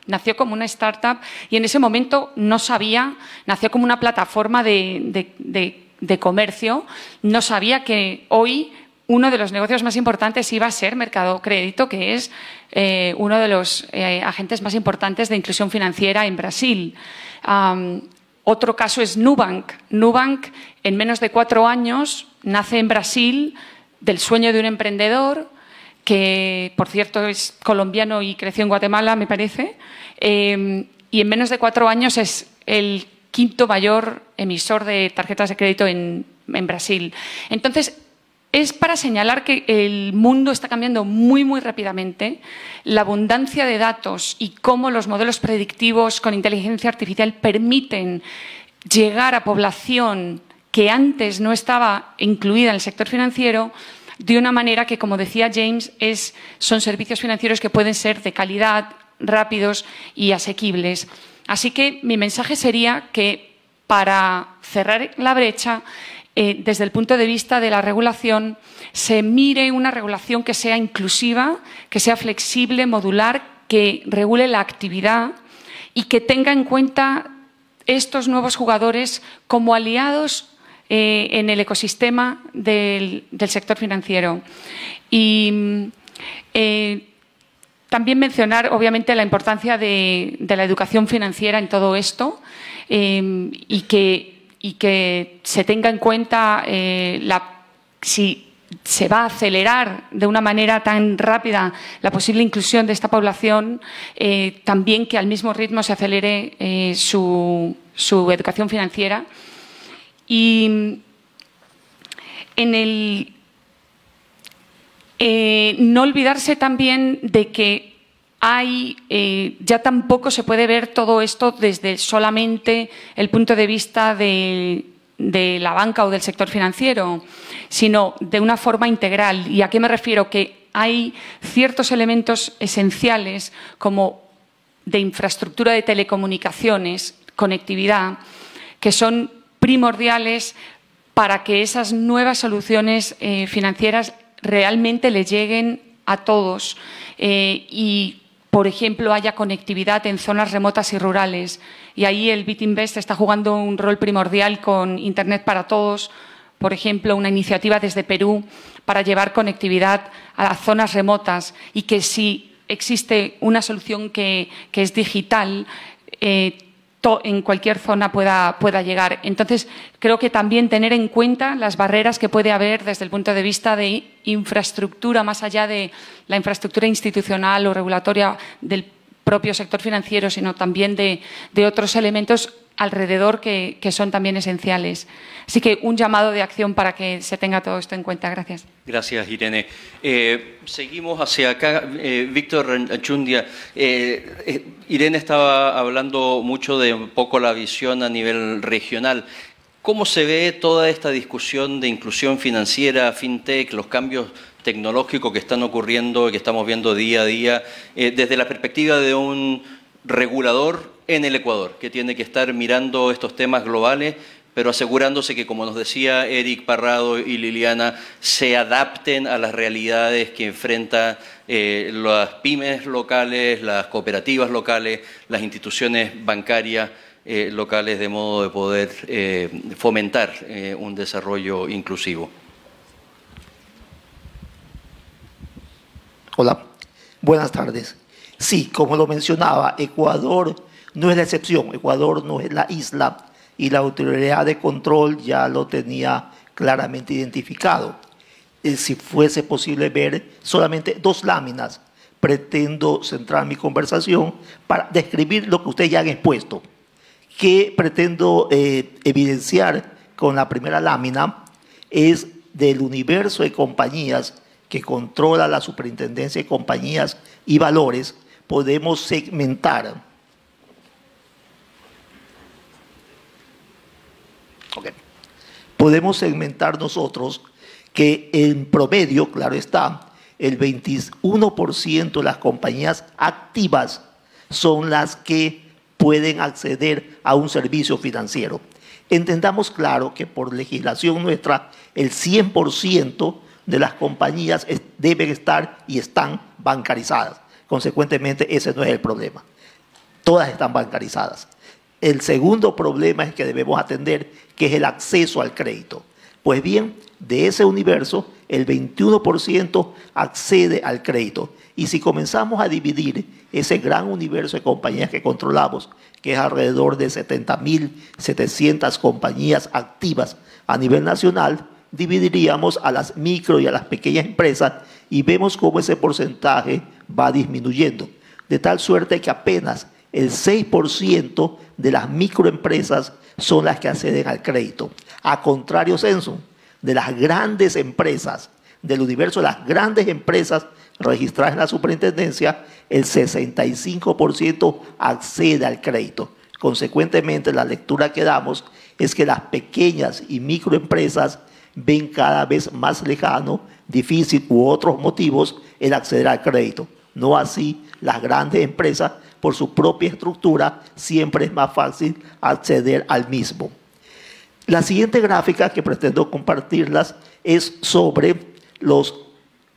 nació como una startup y en ese momento no sabía, nació como una plataforma de comercio, no sabía que hoy uno de los negocios más importantes iba a ser Mercado Crédito, que es uno de los agentes más importantes de inclusión financiera en Brasil. Otro caso es Nubank. Nubank, en menos de 4 años, nace en Brasil del sueño de un emprendedor que, por cierto, es colombiano y creció en Guatemala, me parece, y en menos de 4 años es el 5º mayor emisor de tarjetas de crédito en Brasil. Entonces, es para señalar que el mundo está cambiando muy, muy rápidamente. La abundancia de datos y cómo los modelos predictivos con inteligencia artificial permiten llegar a población que antes no estaba incluida en el sector financiero de una manera que, como decía James, son servicios financieros que pueden ser de calidad, rápidos y asequibles. Así que mi mensaje sería que para cerrar la brecha, desde el punto de vista de la regulación, se mire una regulación que sea inclusiva, que sea flexible, modular, que regule la actividad y que tenga en cuenta estos nuevos jugadores como aliados en el ecosistema del sector financiero. Y también mencionar, obviamente, la importancia de la educación financiera en todo esto y que se tenga en cuenta si se va a acelerar de una manera tan rápida la posible inclusión de esta población, también que al mismo ritmo se acelere su educación financiera. Y no olvidarse también de que ya tampoco se puede ver todo esto desde solamente el punto de vista de la banca o del sector financiero, sino de una forma integral. ¿Y a qué me refiero? Que hay ciertos elementos esenciales como de infraestructura de telecomunicaciones, conectividad, que son primordiales para que esas nuevas soluciones financieras realmente le lleguen a todos y, por ejemplo, haya conectividad en zonas remotas y rurales. Y ahí el BitInvest está jugando un rol primordial con Internet para Todos, por ejemplo, una iniciativa desde Perú para llevar conectividad a las zonas remotas y que si existe una solución que es digital, en cualquier zona pueda llegar. Entonces, creo que también tener en cuenta las barreras que puede haber desde el punto de vista de infraestructura, más allá de la infraestructura institucional o regulatoria del propio sector financiero, sino también de otros elementos alrededor que son también esenciales. Así que un llamado de acción para que se tenga todo esto en cuenta. Gracias. Gracias, Irene. Seguimos hacia acá. Víctor Achundia, Irene estaba hablando mucho de un poco la visión a nivel regional. ¿Cómo se ve toda esta discusión de inclusión financiera, fintech, los cambios tecnológicos que están ocurriendo y que estamos viendo día a día, desde la perspectiva de un regulador en el Ecuador, que tiene que estar mirando estos temas globales, pero asegurándose que, como nos decía Eric Parrado y Liliana, se adapten a las realidades que enfrentan las pymes locales, las cooperativas locales, las instituciones bancarias locales, de modo de poder fomentar un desarrollo inclusivo? Hola, buenas tardes. Sí, como lo mencionaba, Ecuador no es la excepción, Ecuador no es la isla y la autoridad de control ya lo tenía claramente identificado. Si fuese posible ver solamente 2 láminas, pretendo centrar mi conversación para describir lo que ustedes ya han expuesto. Que pretendo evidenciar con la primera lámina es del universo de compañías que controla la Superintendencia de Compañías y Valores, podemos segmentar. Podemos segmentar nosotros que en promedio, claro está, el 21% de las compañías activas son las que pueden acceder a un servicio financiero. Entendamos claro que por legislación nuestra, el 100% de las compañías deben estar y están bancarizadas. Consecuentemente, ese no es el problema. Todas están bancarizadas. El segundo problema es que debemos atender, que es el acceso al crédito. Pues bien, de ese universo, el 21% accede al crédito. Y si comenzamos a dividir ese gran universo de compañías que controlamos, que es alrededor de 70.700 compañías activas a nivel nacional, dividiríamos a las micro y a las pequeñas empresas y vemos cómo ese porcentaje va disminuyendo, de tal suerte que apenas el 6% de las microempresas son las que acceden al crédito. A contrario, Censo, de las grandes empresas, del universo de las grandes empresas registradas en la superintendencia, el 65% accede al crédito. Consecuentemente, la lectura que damos es que las pequeñas y microempresas ven cada vez más lejano, difícil u otros motivos el acceder al crédito. No así las grandes empresas, por su propia estructura, siempre es más fácil acceder al mismo. La siguiente gráfica que pretendo compartirlas es sobre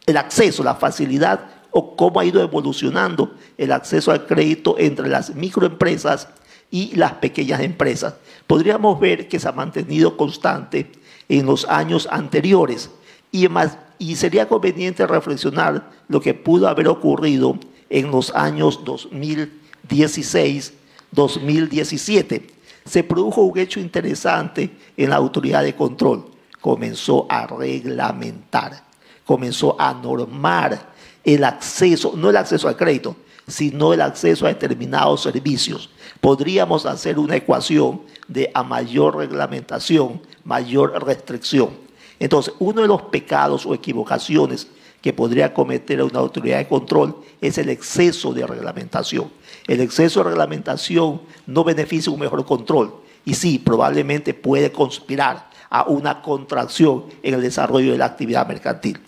el acceso, la facilidad o cómo ha ido evolucionando el acceso al crédito entre las microempresas y las pequeñas empresas. Podríamos ver que se ha mantenido constante en los años anteriores y sería conveniente reflexionar lo que pudo haber ocurrido en los años 2016, 2017. Se produjo un hecho interesante en la autoridad de control. Comenzó a reglamentar, comenzó a normar el acceso, no el acceso al crédito, sino el acceso a determinados servicios. Podríamos hacer una ecuación de a mayor reglamentación, mayor restricción. Entonces, uno de los pecados o equivocaciones que podría cometer una autoridad de control es el exceso de reglamentación. El exceso de reglamentación no beneficia un mejor control y sí, probablemente puede conspirar a una contracción en el desarrollo de la actividad mercantil.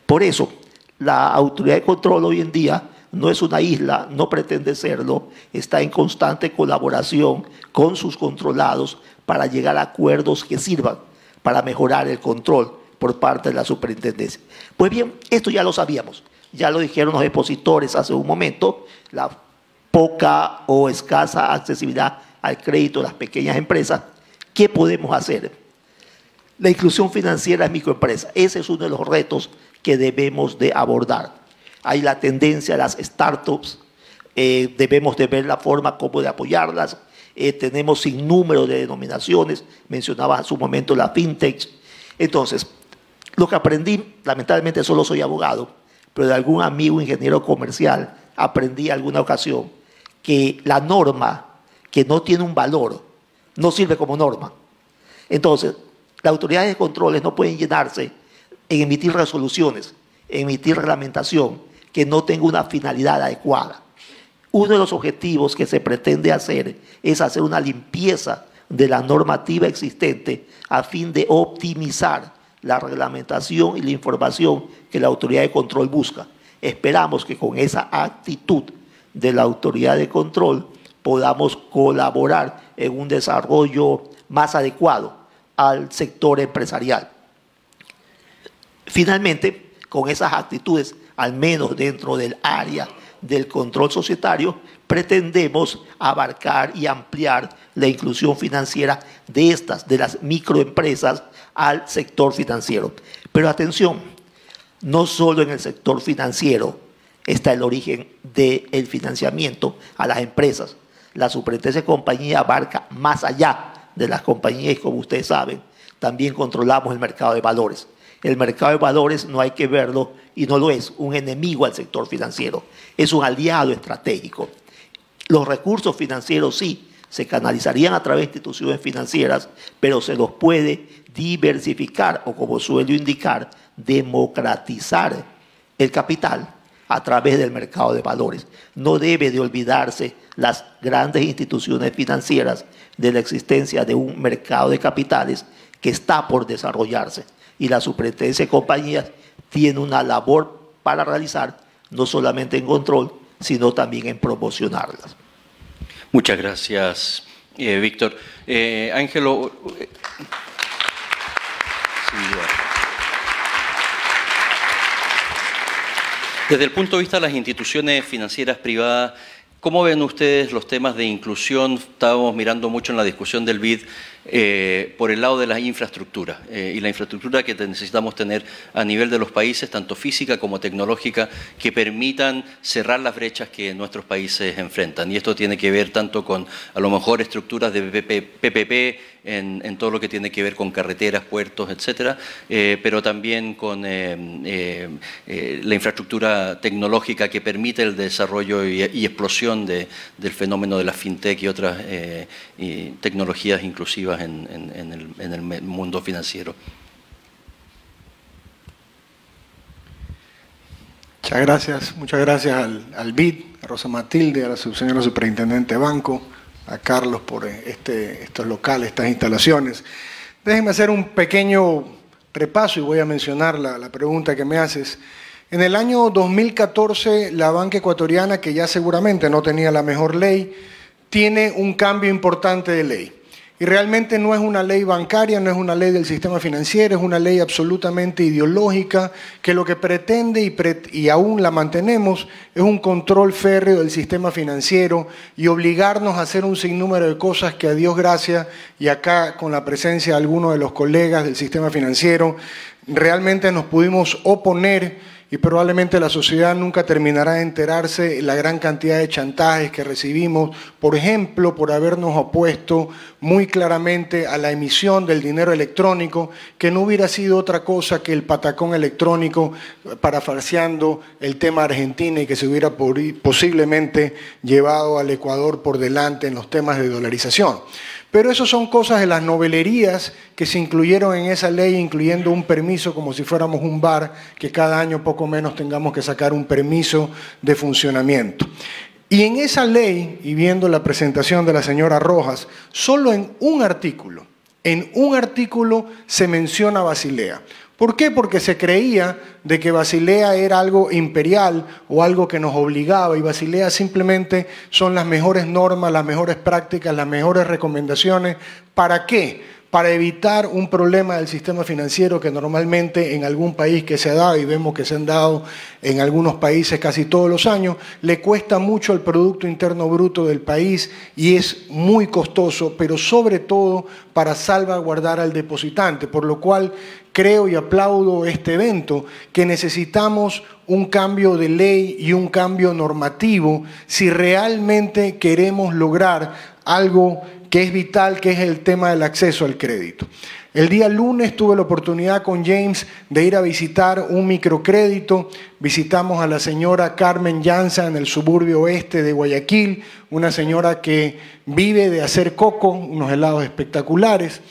Por eso, la autoridad de control hoy en día no es una isla, no pretende serlo, está en constante colaboración con sus controlados para llegar a acuerdos que sirvan para mejorar el control por parte de la superintendencia. Pues bien, esto ya lo sabíamos, ya lo dijeron los expositores hace un momento, la poca o escasa accesibilidad al crédito de las pequeñas empresas. ¿Qué podemos hacer? La inclusión financiera en microempresas, ese es uno de los retos que debemos de abordar. Hay la tendencia a las startups, debemos de ver la forma como de apoyarlas, tenemos sin número de denominaciones, mencionaba en su momento la fintech. Entonces, lo que aprendí, lamentablemente solo soy abogado, pero de algún amigo ingeniero comercial aprendí en alguna ocasión que la norma que no tiene un valor no sirve como norma. Entonces, las autoridades de controles no pueden llenarse en emitir resoluciones, en emitir reglamentación que no tenga una finalidad adecuada. Uno de los objetivos que se pretende hacer es hacer una limpieza de la normativa existente a fin de optimizar la reglamentación y la información que la autoridad de control busca. Esperamos que con esa actitud de la autoridad de control podamos colaborar en un desarrollo más adecuado al sector empresarial. Finalmente, con esas actitudes, al menos dentro del área del control societario, pretendemos abarcar y ampliar la inclusión financiera de las microempresas al sector financiero. Pero atención, no solo en el sector financiero está el origen del financiamiento a las empresas. La superintendencia de compañía abarca más allá de las compañías y, como ustedes saben, también controlamos el mercado de valores. El mercado de valores no hay que verlo, y no lo es, un enemigo al sector financiero. Es un aliado estratégico. Los recursos financieros sí se canalizarían a través de instituciones financieras, pero se los puede diversificar o, como suelo indicar, democratizar el capital a través del mercado de valores. No debe de olvidarse las grandes instituciones financieras de la existencia de un mercado de capitales que está por desarrollarse. Y la superintendencia de compañías tiene una labor para realizar, no solamente en control, sino también en promocionarlas. Muchas gracias, Víctor. Ángelo. Desde el punto de vista de las instituciones financieras privadas, ¿Cómo ven ustedes los temas de inclusión? Estábamos mirando mucho en la discusión del BID por el lado de la infraestructura y la infraestructura que necesitamos tener a nivel de los países, tanto física como tecnológica, que permitan cerrar las brechas que nuestros países enfrentan. Y esto tiene que ver tanto con, a lo mejor, estructuras de PPP, en todo lo que tiene que ver con carreteras, puertos, etcétera, pero también con la infraestructura tecnológica que permite el desarrollo y explosión del fenómeno de la fintech y otras tecnologías inclusivas en el mundo financiero. Muchas gracias al BID, a Rosa Matilde, a la señora superintendente de banco, a Carlos por estos locales, estas instalaciones. Déjenme hacer un pequeño repaso y voy a mencionar la pregunta que me haces. En el año 2014, la banca ecuatoriana, que ya seguramente no tenía la mejor ley, tiene un cambio importante de ley. Y realmente no es una ley bancaria, no es una ley del sistema financiero, es una ley absolutamente ideológica que lo que pretende, y aún la mantenemos, es un control férreo del sistema financiero y obligarnos a hacer un sinnúmero de cosas que, a Dios gracias, y acá con la presencia de algunos de los colegas del sistema financiero, realmente nos pudimos oponer. Y probablemente la sociedad nunca terminará de enterarse de la gran cantidad de chantajes que recibimos, por ejemplo, por habernos opuesto muy claramente a la emisión del dinero electrónico, que no hubiera sido otra cosa que el patacón electrónico, parafraseando el tema Argentina, y que se hubiera posiblemente llevado al Ecuador por delante en los temas de dolarización. Pero eso son cosas de las novelerías que se incluyeron en esa ley, incluyendo un permiso como si fuéramos un bar, que cada año poco menos tengamos que sacar un permiso de funcionamiento. Y en esa ley, y viendo la presentación de la señora Rojas, solo en un artículo se menciona Basilea. ¿Por qué? Porque se creía de que Basilea era algo imperial o algo que nos obligaba, y Basilea simplemente son las mejores normas, las mejores prácticas, las mejores recomendaciones. ¿Para qué? Para evitar un problema del sistema financiero que normalmente en algún país que se ha dado, y vemos que se han dado en algunos países casi todos los años, le cuesta mucho al Producto Interno Bruto del país y es muy costoso, pero sobre todo para salvaguardar al depositante, por lo cual creo y aplaudo este evento, que necesitamos un cambio de ley y un cambio normativo si realmente queremos lograr algo que es vital, que es el tema del acceso al crédito. El día lunes tuve la oportunidad con James de ir a visitar un microcrédito. Visitamos a la señora Carmen Llanza en el suburbio oeste de Guayaquil, una señora que vive de hacer coco, unos helados espectaculares.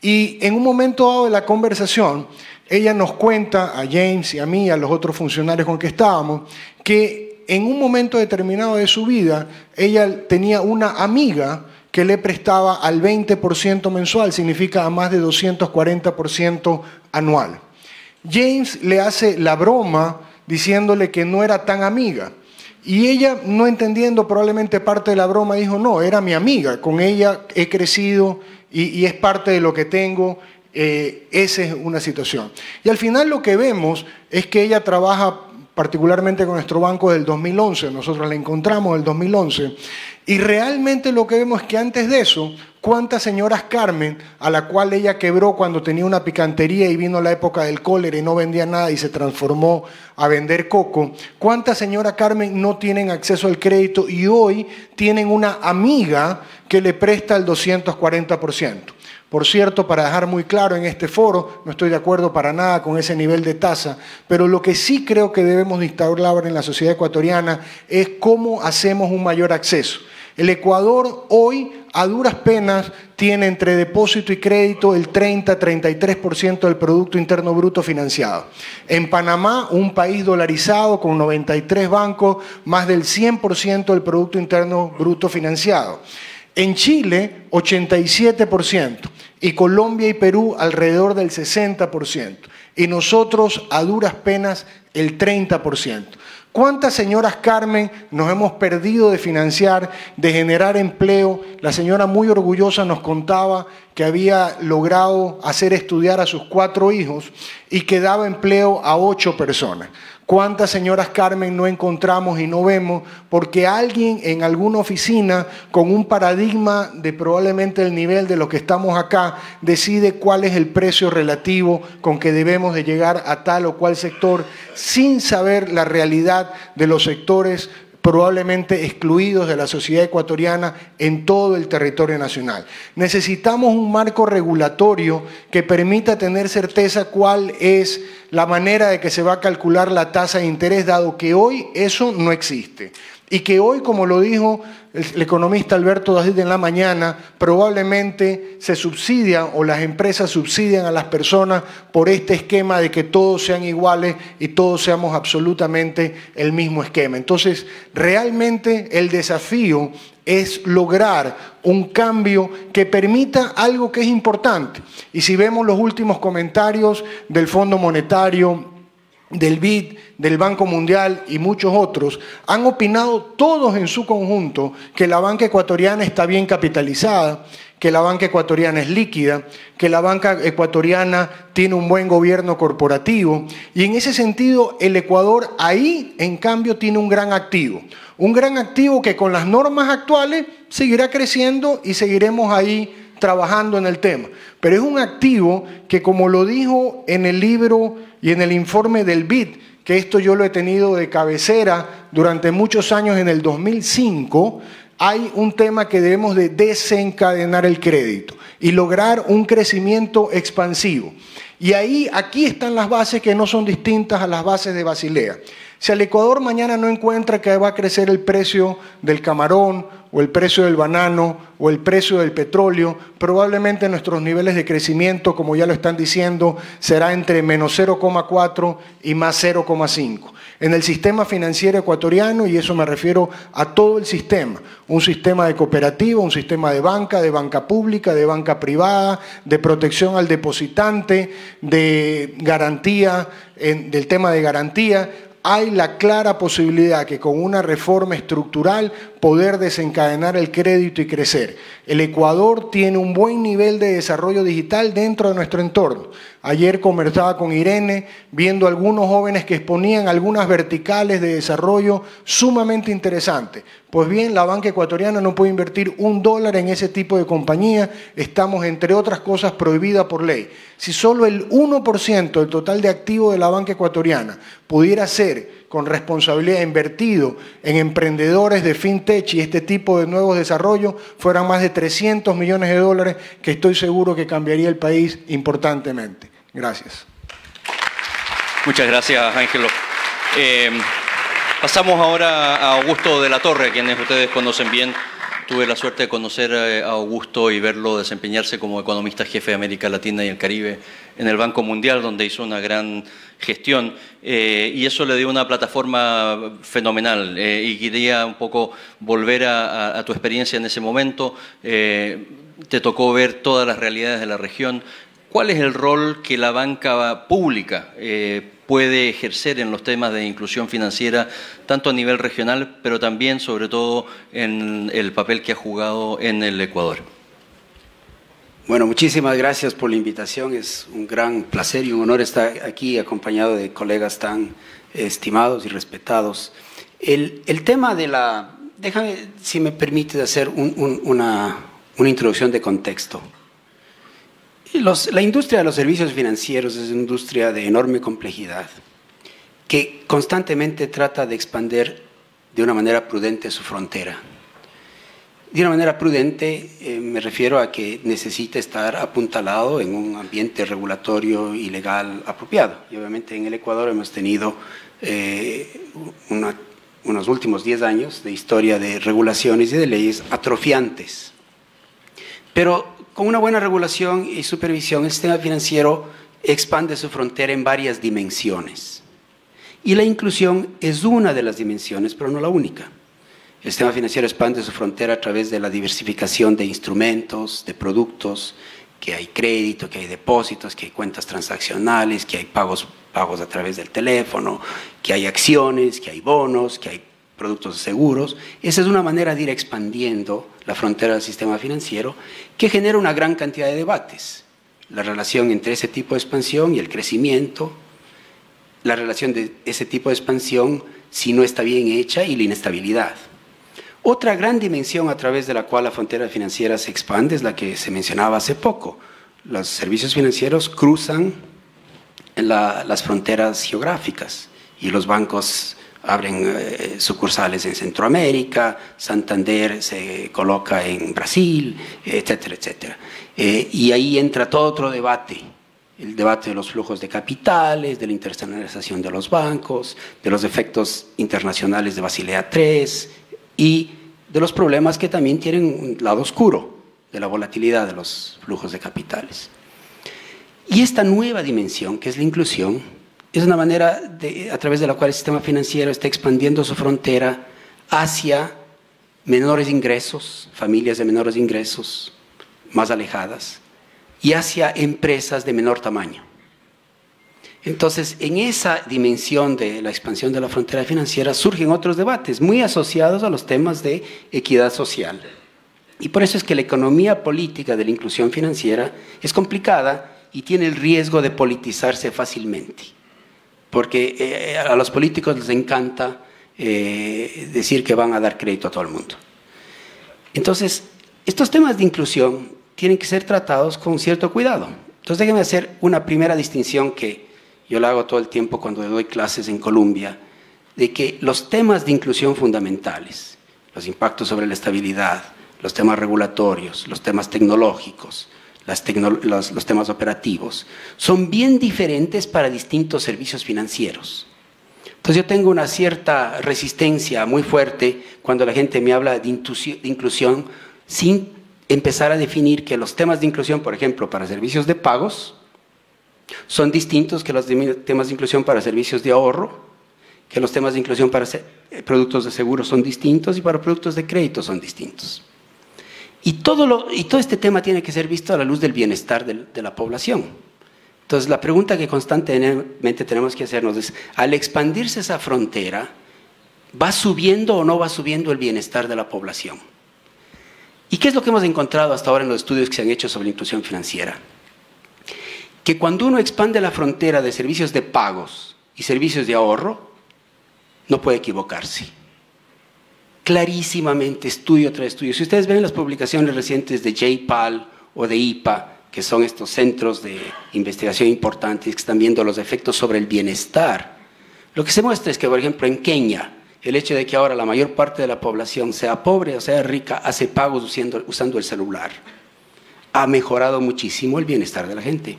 Y en un momento dado de la conversación, ella nos cuenta a James y a mí, a los otros funcionarios con que estábamos, que en un momento determinado de su vida, ella tenía una amiga que le prestaba al 20% mensual, significa a más de 240% anual. James le hace la broma diciéndole que no era tan amiga. Y ella, no entendiendo probablemente parte de la broma, dijo, no, era mi amiga, con ella he crecido y es parte de lo que tengo, esa es una situación. Y al final lo que vemos es que ella trabaja particularmente con nuestro banco del 2011, nosotros la encontramos en el 2011, y realmente lo que vemos es que antes de eso, cuántas señoras Carmen, a la cual ella quebró cuando tenía una picantería y vino la época del cólera y no vendía nada y se transformó a vender coco, cuántas señoras Carmen no tienen acceso al crédito y hoy tienen una amiga que le presta el 240%. Por cierto, para dejar muy claro en este foro, no estoy de acuerdo para nada con ese nivel de tasa, pero lo que sí creo que debemos de instaurar en la sociedad ecuatoriana es cómo hacemos un mayor acceso. El Ecuador hoy, a duras penas, tiene entre depósito y crédito el 30-33% del Producto Interno Bruto financiado. En Panamá, un país dolarizado con 93 bancos, más del 100% del Producto Interno Bruto financiado. En Chile, 87%, y Colombia y Perú alrededor del 60%, y nosotros a duras penas el 30%. ¿Cuántas señoras Carmen nos hemos perdido de financiar, de generar empleo? La señora muy orgullosa nos contaba que había logrado hacer estudiar a sus 4 hijos y que daba empleo a 8 personas. ¿Cuántas señoras Carmen no encontramos y no vemos porque alguien en alguna oficina con un paradigma de probablemente el nivel de lo que estamos acá decide cuál es el precio relativo con que debemos de llegar a tal o cual sector sin saber la realidad de los sectores probablemente excluidos de la sociedad ecuatoriana en todo el territorio nacional? Necesitamos un marco regulatorio que permita tener certeza cuál es la manera de que se va a calcular la tasa de interés, dado que hoy eso no existe. Y que hoy, como lo dijo el economista Alberto David en la mañana, probablemente se subsidia o las empresas subsidian a las personas por este esquema de que todos sean iguales y todos seamos absolutamente el mismo esquema. Entonces, realmente el desafío es lograr un cambio que permita algo que es importante. Y si vemos los últimos comentarios del Fondo Monetario, del BID, del Banco Mundial y muchos otros, han opinado todos en su conjunto que la banca ecuatoriana está bien capitalizada, que la banca ecuatoriana es líquida, que la banca ecuatoriana tiene un buen gobierno corporativo, y en ese sentido el Ecuador ahí en cambio tiene un gran activo que con las normas actuales seguirá creciendo y seguiremos ahí trabajando en el tema, pero es un activo que, como lo dijo en el libro y en el informe del BID, que esto yo lo he tenido de cabecera durante muchos años, en el 2005, hay un tema que debemos de desencadenar el crédito y lograr un crecimiento expansivo. Y aquí están las bases que no son distintas a las bases de Basilea. Si el Ecuador mañana no encuentra que va a crecer el precio del camarón o el precio del banano o el precio del petróleo, probablemente nuestros niveles de crecimiento, como ya lo están diciendo, será entre menos 0,4 y más 0,5. En el sistema financiero ecuatoriano, y eso me refiero a todo el sistema, un sistema de cooperativa, un sistema de banca pública, de banca privada, de protección al depositante, de garantía, del tema de garantía, hay la clara posibilidad que con una reforma estructural poder desencadenar el crédito y crecer. El Ecuador tiene un buen nivel de desarrollo digital dentro de nuestro entorno. Ayer conversaba con Irene, viendo algunos jóvenes que exponían algunas verticales de desarrollo sumamente interesantes. Pues bien, la banca ecuatoriana no puede invertir $1 en ese tipo de compañía. Estamos, entre otras cosas, prohibida por ley. Si solo el 1% del total de activos de la banca ecuatoriana pudiera ser con responsabilidad invertido en emprendedores de fintech y este tipo de nuevos desarrollos, fueran más de $300 millones, que estoy seguro que cambiaría el país importantemente. Gracias. Muchas gracias, Ángelo. Pasamos ahora a Augusto de la Torre, quienes ustedes conocen bien. Tuve la suerte de conocer a Augusto y verlo desempeñarse como economista jefe de América Latina y el Caribe en el Banco Mundial, donde hizo una gran gestión, y eso le dio una plataforma fenomenal, y quería un poco volver a tu experiencia en ese momento. Te tocó ver todas las realidades de la región. ¿Cuál es el rol que la banca pública puede ejercer en los temas de inclusión financiera, tanto a nivel regional, pero también, sobre todo, en el papel que ha jugado en el Ecuador? Bueno, muchísimas gracias por la invitación. Es un gran placer y un honor estar aquí acompañado de colegas tan estimados y respetados. El tema de la... Déjame, si me permite, hacer una introducción de contexto. La industria de los servicios financieros es una industria de enorme complejidad que constantemente trata de expandir de una manera prudente su frontera. De una manera prudente me refiero a que necesita estar apuntalado en un ambiente regulatorio y legal apropiado. Y obviamente en el Ecuador hemos tenido unos últimos 10 años de historia de regulaciones y de leyes atrofiantes. Pero con una buena regulación y supervisión, el sistema financiero expande su frontera en varias dimensiones. Y la inclusión es una de las dimensiones, pero no la única. El sistema financiero expande su frontera a través de la diversificación de instrumentos, de productos, que hay crédito, que hay depósitos, que hay cuentas transaccionales, que hay pagos a través del teléfono, que hay acciones, que hay bonos, que hay productos de seguros. Esa es una manera de ir expandiendo la frontera del sistema financiero que genera una gran cantidad de debates. La relación entre ese tipo de expansión y el crecimiento, la relación de ese tipo de expansión si no está bien hecha y la inestabilidad. Otra gran dimensión a través de la cual la frontera financiera se expande es la que se mencionaba hace poco. Los servicios financieros cruzan las fronteras geográficas y los bancos abren sucursales en Centroamérica, Santander se coloca en Brasil, etcétera, etcétera. Y ahí entra todo otro debate, el debate de los flujos de capitales, de la internacionalización de los bancos, de los efectos internacionales de Basilea III y de los problemas que también tienen un lado oscuro, de la volatilidad de los flujos de capitales. Y esta nueva dimensión, que es la inclusión, es una manera a través de la cual el sistema financiero está expandiendo su frontera hacia menores ingresos, familias de menores ingresos, más alejadas, y hacia empresas de menor tamaño. Entonces, en esa dimensión de la expansión de la frontera financiera surgen otros debates muy asociados a los temas de equidad social. Y por eso es que la economía política de la inclusión financiera es complicada y tiene el riesgo de politizarse fácilmente. Porque a los políticos les encanta decir que van a dar crédito a todo el mundo. Entonces, estos temas de inclusión tienen que ser tratados con cierto cuidado. Entonces, déjenme hacer una primera distinción que yo la hago todo el tiempo cuando doy clases en Colombia, de que los temas de inclusión fundamentales, los impactos sobre la estabilidad, los temas regulatorios, los temas tecnológicos, los temas operativos, son bien diferentes para distintos servicios financieros. Entonces yo tengo una cierta resistencia muy fuerte cuando la gente me habla de inclusión sin empezar a definir que los temas de inclusión, por ejemplo, para servicios de pagos, son distintos que los temas de inclusión para servicios de ahorro, que los temas de inclusión para productos de seguro son distintos y para productos de crédito son distintos. Y todo este tema tiene que ser visto a la luz del bienestar de la población. Entonces, la pregunta que constantemente tenemos que hacernos es, al expandirse esa frontera, ¿va subiendo o no va subiendo el bienestar de la población? ¿Y qué es lo que hemos encontrado hasta ahora en los estudios que se han hecho sobre la inclusión financiera? Que cuando uno expande la frontera de servicios de pagos y servicios de ahorro, no puede equivocarse. Clarísimamente, estudio tras estudio. Si ustedes ven las publicaciones recientes de J-PAL o de IPA, que son estos centros de investigación importantes que están viendo los efectos sobre el bienestar, lo que se muestra es que, por ejemplo, en Kenia, el hecho de que ahora la mayor parte de la población, sea pobre o sea rica, hace pagos usando el celular, ha mejorado muchísimo el bienestar de la gente.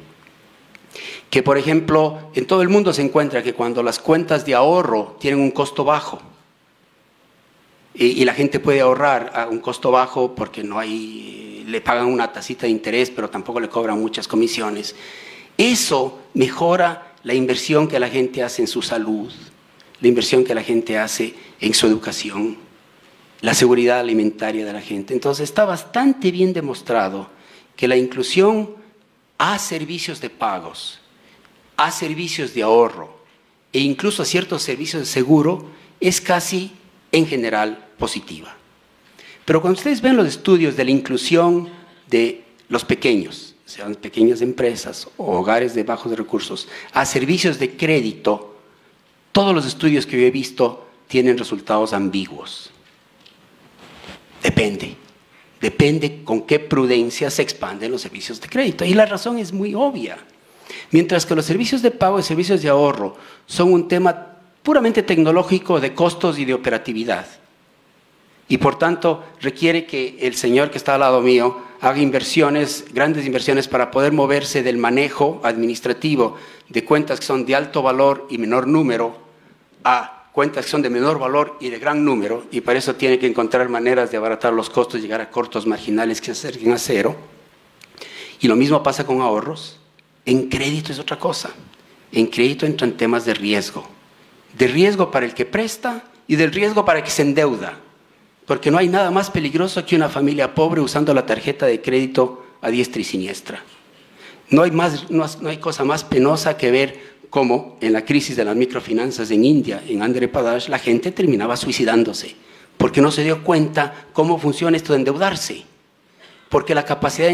Que, por ejemplo, en todo el mundo se encuentra que cuando las cuentas de ahorro tienen un costo bajo, y la gente puede ahorrar a un costo bajo porque le pagan una tasita de interés, pero tampoco le cobran muchas comisiones. Eso mejora la inversión que la gente hace en su salud, la inversión que la gente hace en su educación, la seguridad alimentaria de la gente. Entonces está bastante bien demostrado que la inclusión a servicios de pagos, a servicios de ahorro e incluso a ciertos servicios de seguro es casi en general positiva. Pero cuando ustedes ven los estudios de la inclusión de los pequeños, sean pequeñas empresas o hogares de bajos recursos, a servicios de crédito, todos los estudios que yo he visto tienen resultados ambiguos. Depende con qué prudencia se expanden los servicios de crédito. Y la razón es muy obvia. Mientras que los servicios de pago y servicios de ahorro son un tema puramente tecnológico de costos y de operatividad. Y por tanto requiere que el señor que está al lado mío haga inversiones, grandes inversiones para poder moverse del manejo administrativo de cuentas que son de alto valor y menor número a cuentas que son de menor valor y de gran número, y para eso tiene que encontrar maneras de abaratar los costos, llegar a costos marginales que se acerquen a cero. Y lo mismo pasa con ahorros. En crédito es otra cosa. En crédito entran temas de riesgo para el que presta y del riesgo para el que se endeuda. Porque no hay nada más peligroso que una familia pobre usando la tarjeta de crédito a diestra y siniestra. No hay cosa más penosa que ver cómo en la crisis de las microfinanzas en India, en Andhra Pradesh, la gente terminaba suicidándose porque no se dio cuenta cómo funciona esto de endeudarse. Porque la capacidad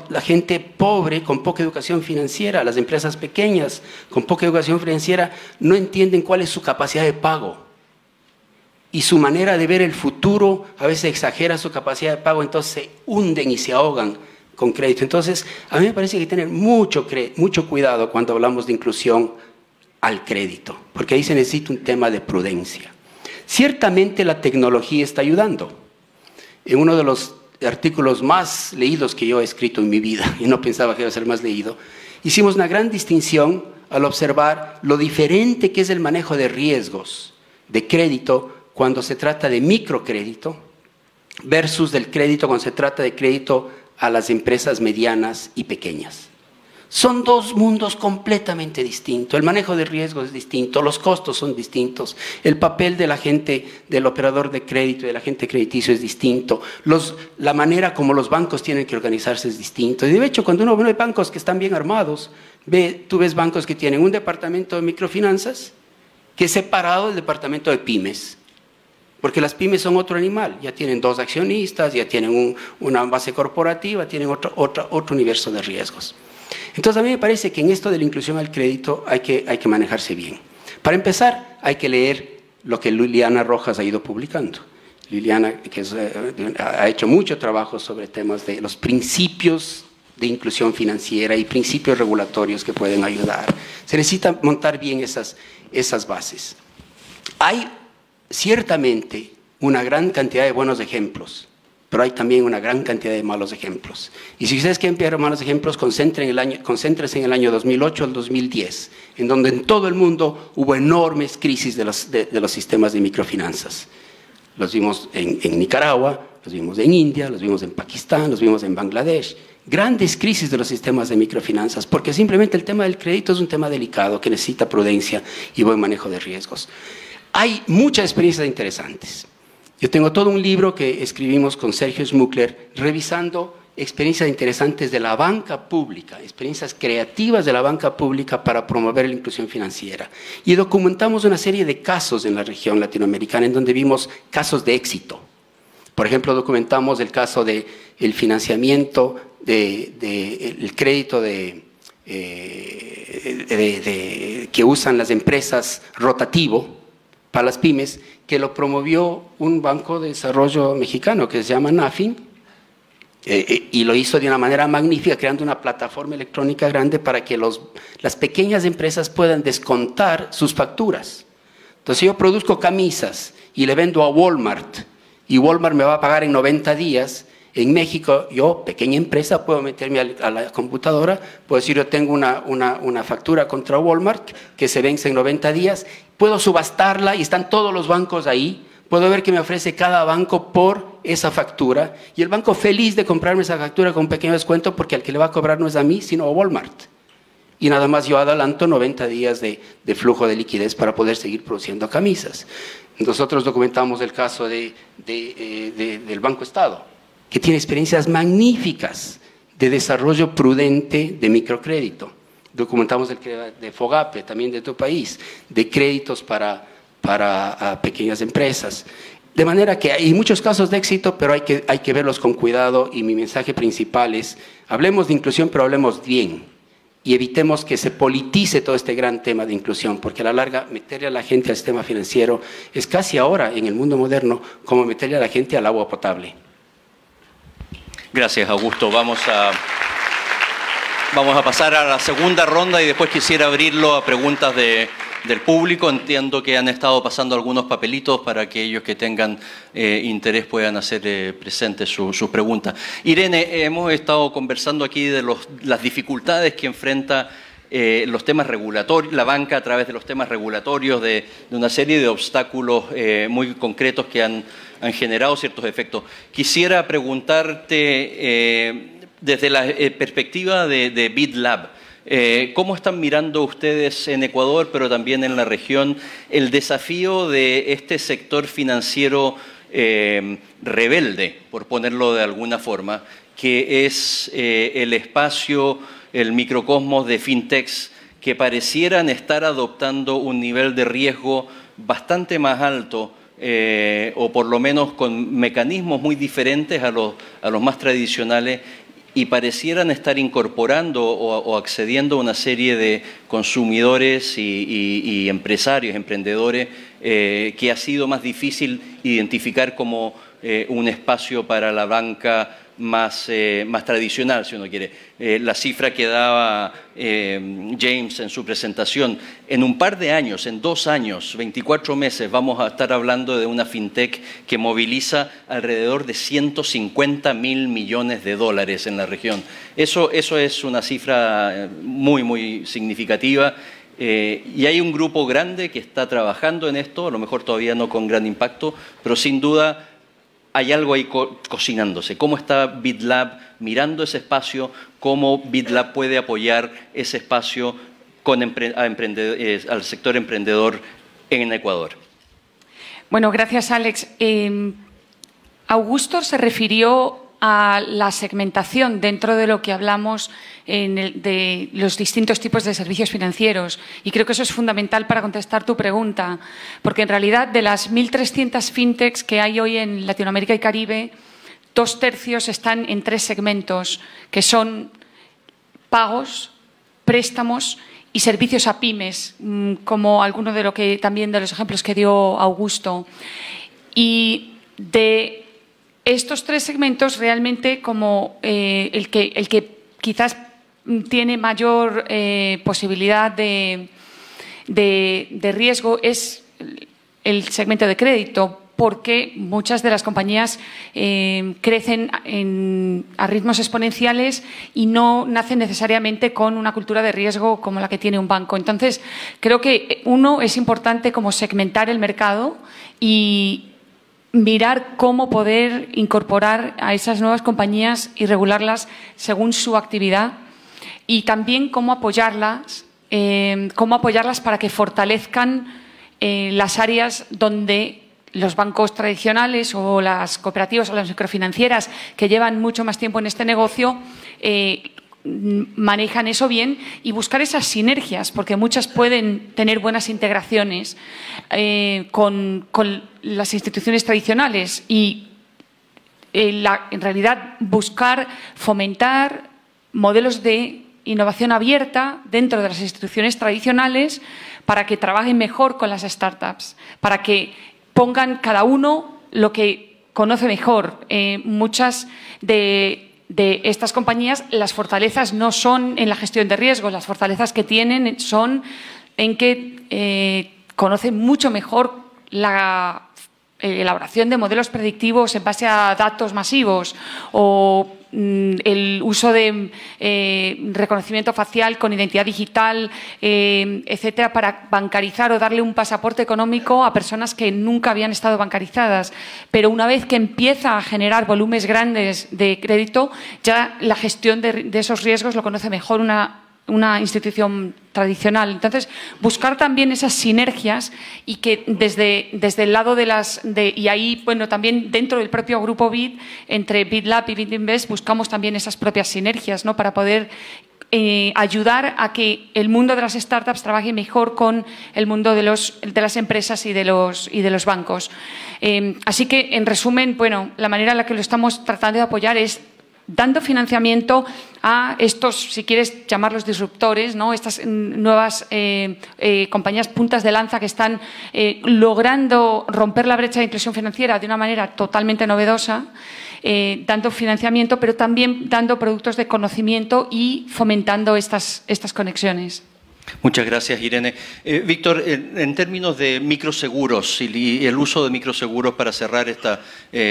la gente pobre, con poca educación financiera, las empresas pequeñas con poca educación financiera, no entienden cuál es su capacidad de pago. Y su manera de ver el futuro a veces exagera su capacidad de pago, entonces se hunden y se ahogan con crédito. Entonces, a mí me parece que hay que tener mucho cuidado cuando hablamos de inclusión al crédito, porque ahí se necesita un tema de prudencia. Ciertamente la tecnología está ayudando. En uno de los artículos más leídos que yo he escrito en mi vida, y no pensaba que iba a ser más leído, hicimos una gran distinción al observar lo diferente que es el manejo de riesgos de crédito cuando se trata de microcrédito versus del crédito cuando se trata de crédito a las empresas medianas y pequeñas. Son dos mundos completamente distintos. El manejo de riesgos es distinto, los costos son distintos, el papel del agente, del operador de crédito y del agente crediticio es distinto, la manera como los bancos tienen que organizarse es distinto. Y de hecho, cuando uno ve bancos que están bien armados, tú ves bancos que tienen un departamento de microfinanzas que es separado del departamento de pymes. Porque las pymes son otro animal, ya tienen 2 accionistas, ya tienen una base corporativa, tienen otro universo de riesgos. Entonces a mí me parece que en esto de la inclusión al crédito hay que manejarse bien. Para empezar, hay que leer lo que Liliana Rojas ha ido publicando. Liliana que ha hecho mucho trabajo sobre temas de los principios de inclusión financiera y principios regulatorios que pueden ayudar. Se necesita montar bien esas bases. Hay ciertamente una gran cantidad de buenos ejemplos, pero hay también una gran cantidad de malos ejemplos. Y si ustedes quieren ver malos ejemplos, concéntrense en el año 2008 al 2010, en donde en todo el mundo hubo enormes crisis de los sistemas de microfinanzas. Los vimos en Nicaragua, los vimos en India, los vimos en Pakistán, los vimos en Bangladesh. Grandes crisis de los sistemas de microfinanzas, porque simplemente el tema del crédito es un tema delicado que necesita prudencia y buen manejo de riesgos. Hay muchas experiencias interesantes. Yo tengo todo un libro que escribimos con Sergio Schmuckler revisando experiencias interesantes de la banca pública, experiencias creativas de la banca pública para promover la inclusión financiera. Y documentamos una serie de casos en la región latinoamericana en donde vimos casos de éxito. Por ejemplo, documentamos el caso del financiamiento, el crédito que usan las empresas rotativo para las pymes, que lo promovió un banco de desarrollo mexicano que se llama NAFIN, y lo hizo de una manera magnífica, creando una plataforma electrónica grande para que las pequeñas empresas puedan descontar sus facturas. Entonces yo produzco camisas y le vendo a Walmart, y Walmart me va a pagar en 90 días, en México, yo, pequeña empresa, puedo meterme a la computadora, puedo decir, yo tengo una factura contra Walmart que se vence en 90 días, puedo subastarla y están todos los bancos ahí, puedo ver qué me ofrece cada banco por esa factura, y el banco feliz de comprarme esa factura con un pequeño descuento porque al que le va a cobrar no es a mí, sino a Walmart. Y nada más yo adelanto 90 días de flujo de liquidez para poder seguir produciendo camisas. Nosotros documentamos el caso del Banco Estado, que tiene experiencias magníficas de desarrollo prudente de microcrédito. Documentamos el de FOGAPE, también de tu país, de créditos para pequeñas empresas. De manera que hay muchos casos de éxito, pero hay que verlos con cuidado, y mi mensaje principal es, hablemos de inclusión, pero hablemos bien, y evitemos que se politice todo este gran tema de inclusión, porque a la larga meterle a la gente al sistema financiero es casi ahora, en el mundo moderno, como meterle a la gente al agua potable. Gracias, Augusto. Vamos a pasar a la segunda ronda y después quisiera abrirlo a preguntas del público. Entiendo que han estado pasando algunos papelitos para que aquellos que tengan interés puedan hacer presentes sus preguntas. Irene, hemos estado conversando aquí de las dificultades que enfrenta los temas regulatorios, la banca a través de los temas regulatorios, de una serie de obstáculos muy concretos que han generado ciertos efectos. Quisiera preguntarte desde la perspectiva de BitLab, ¿cómo están mirando ustedes en Ecuador, pero también en la región, el desafío de este sector financiero rebelde, por ponerlo de alguna forma, que es el espacio, el microcosmos de fintechs que parecieran estar adoptando un nivel de riesgo bastante más alto, o por lo menos con mecanismos muy diferentes a los más tradicionales, y parecieran estar incorporando o accediendo a una serie de consumidores y empresarios, emprendedores, que ha sido más difícil identificar como un espacio para la banca más tradicional, si uno quiere. La cifra que daba James en su presentación, en un par de años, en 2 años, 24 meses, vamos a estar hablando de una fintech que moviliza alrededor de 150.000 millones de dólares en la región. Eso es una cifra muy, muy significativa. Y hay un grupo grande que está trabajando en esto, a lo mejor todavía no con gran impacto, pero sin duda hay algo ahí cocinándose. ¿Cómo está BitLab mirando ese espacio? ¿Cómo BitLab puede apoyar ese espacio al sector emprendedor en Ecuador? Bueno, gracias, Alex. Augusto se refirió a la segmentación dentro de lo que hablamos de los distintos tipos de servicios financieros. Y creo que eso es fundamental para contestar tu pregunta, porque en realidad de las 1.300 fintechs que hay hoy en Latinoamérica y Caribe, 2/3 están en 3 segmentos, que son pagos, préstamos y servicios a pymes, como alguno de los ejemplos que dio Augusto. Y de estos 3 segmentos, realmente como el que quizás tiene mayor posibilidad de riesgo es el segmento de crédito, porque muchas de las compañías crecen a ritmos exponenciales y no nacen necesariamente con una cultura de riesgo como la que tiene un banco. Entonces, creo que es importante como segmentar el mercado y mirar cómo poder incorporar a esas nuevas compañías y regularlas según su actividad, y también cómo apoyarlas para que fortalezcan las áreas donde los bancos tradicionales o las cooperativas o las microfinancieras, que llevan mucho más tiempo en este negocio, manejan eso bien, y buscar esas sinergias, porque muchas pueden tener buenas integraciones con las instituciones tradicionales, y en realidad buscar fomentar modelos de innovación abierta dentro de las instituciones tradicionales para que trabajen mejor con las startups, para que pongan cada uno lo que conoce mejor. Muchas de estas compañías, las fortalezas no son en la gestión de riesgos, las fortalezas que tienen son en que conocen mucho mejor la elaboración de modelos predictivos en base a datos masivos, o el uso de reconocimiento facial con identidad digital, etcétera, para bancarizar o darle un pasaporte económico a personas que nunca habían estado bancarizadas. Pero una vez que empieza a generar volúmenes grandes de crédito, ya la gestión de esos riesgos lo conoce mejor una institución tradicional. Entonces, buscar también esas sinergias, y que desde el lado y ahí, bueno, también dentro del propio grupo BIT, entre BitLab y BitInvest, buscamos también esas propias sinergias, ¿no?, para poder ayudar a que el mundo de las startups trabaje mejor con el mundo de las empresas y de los bancos. Así que, en resumen, bueno, la manera en la que lo estamos tratando de apoyar es dando financiamiento a estos, si quieres llamarlos disruptores, ¿no?, estas nuevas compañías puntas de lanza que están logrando romper la brecha de inclusión financiera de una manera totalmente novedosa, dando financiamiento, pero también dando productos de conocimiento y fomentando estas conexiones. Muchas gracias, Irene. Víctor, en términos de microseguros y el uso de microseguros para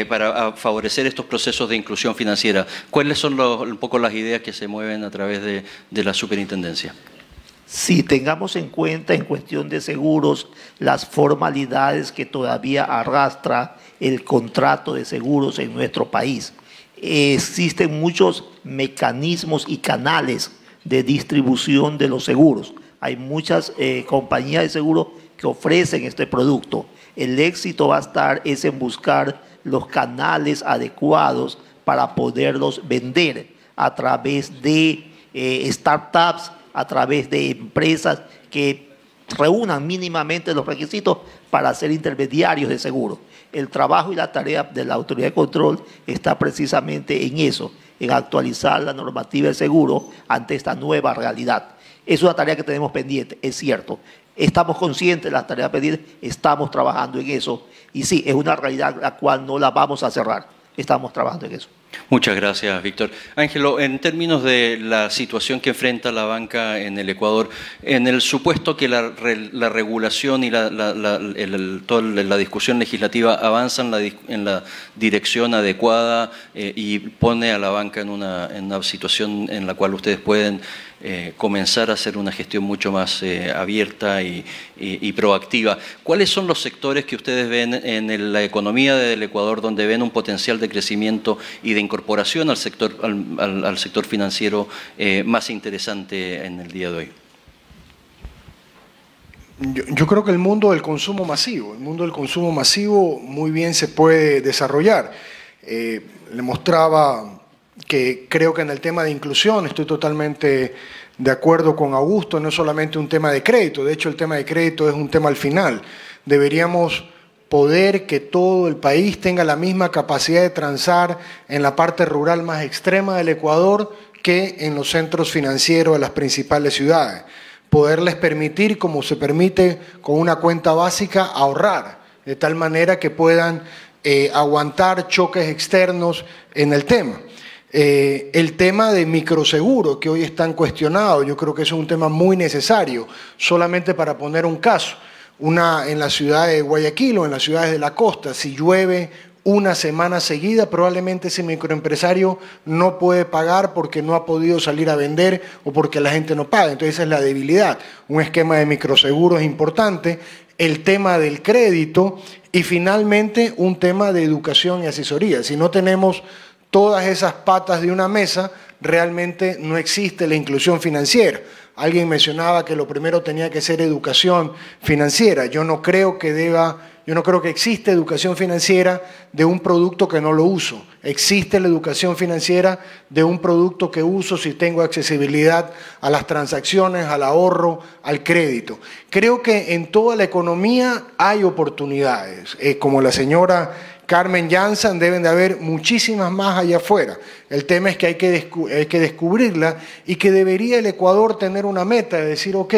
para favorecer estos procesos de inclusión financiera, ¿cuáles son un poco las ideas que se mueven a través de la superintendencia? Si tengamos en cuenta, en cuestión de seguros, las formalidades que todavía arrastra el contrato de seguros en nuestro país. Existen muchos mecanismos y canales de distribución de los seguros. Hay muchas compañías de seguro que ofrecen este producto. El éxito va a estar en buscar los canales adecuados para poderlos vender a través de startups a través de empresas que reúnan mínimamente los requisitos para ser intermediarios de seguro. El trabajo y la tarea de la autoridad de control está precisamente en eso, en actualizar la normativa de seguro ante esta nueva realidad. Es una tarea que tenemos pendiente, es cierto. Estamos conscientes de la tarea pendiente, estamos trabajando en eso. Y sí, es una realidad la cual no la vamos a cerrar. Estamos trabajando en eso. Muchas gracias, Víctor. Ángelo, en términos de la situación que enfrenta la banca en el Ecuador, en el supuesto que la regulación y toda la discusión legislativa avanzan en la dirección adecuada y pone a la banca en una situación en la cual ustedes pueden comenzar a hacer una gestión mucho más abierta y proactiva. ¿Cuáles son los sectores que ustedes ven en la economía del Ecuador donde ven un potencial de crecimiento y de incorporación al sector financiero más interesante en el día de hoy? Yo creo que el mundo del consumo masivo muy bien se puede desarrollar. Le mostraba que creo que en el tema de inclusión estoy totalmente de acuerdo con Augusto, no es solamente un tema de crédito, de hecho el tema de crédito es un tema al final. Deberíamos poder que todo el país tenga la misma capacidad de transar en la parte rural más extrema del Ecuador que en los centros financieros de las principales ciudades. Poderles permitir, como se permite con una cuenta básica, ahorrar, de tal manera que puedan aguantar choques externos en el tema. El tema de microseguros que hoy están cuestionados, yo creo que es un tema muy necesario, solamente para poner un caso. En la ciudad de Guayaquil o en las ciudades de la costa, si llueve una semana seguida, probablemente ese microempresario no puede pagar porque no ha podido salir a vender o porque la gente no paga. Entonces esa es la debilidad. Un esquema de microseguros es importante, el tema del crédito y finalmente un tema de educación y asesoría. Si no tenemos todas esas patas de una mesa, realmente no existe la inclusión financiera. Alguien mencionaba que lo primero tenía que ser educación financiera. Yo no creo que existe educación financiera de un producto que no lo uso. Existe la educación financiera de un producto que uso si tengo accesibilidad a las transacciones, al ahorro, al crédito. Creo que en toda la economía hay oportunidades. Como la señora Carmen Janssen, deben de haber muchísimas más allá afuera. El tema es que hay que descubrirla y que debería el Ecuador tener una meta de decir, ok,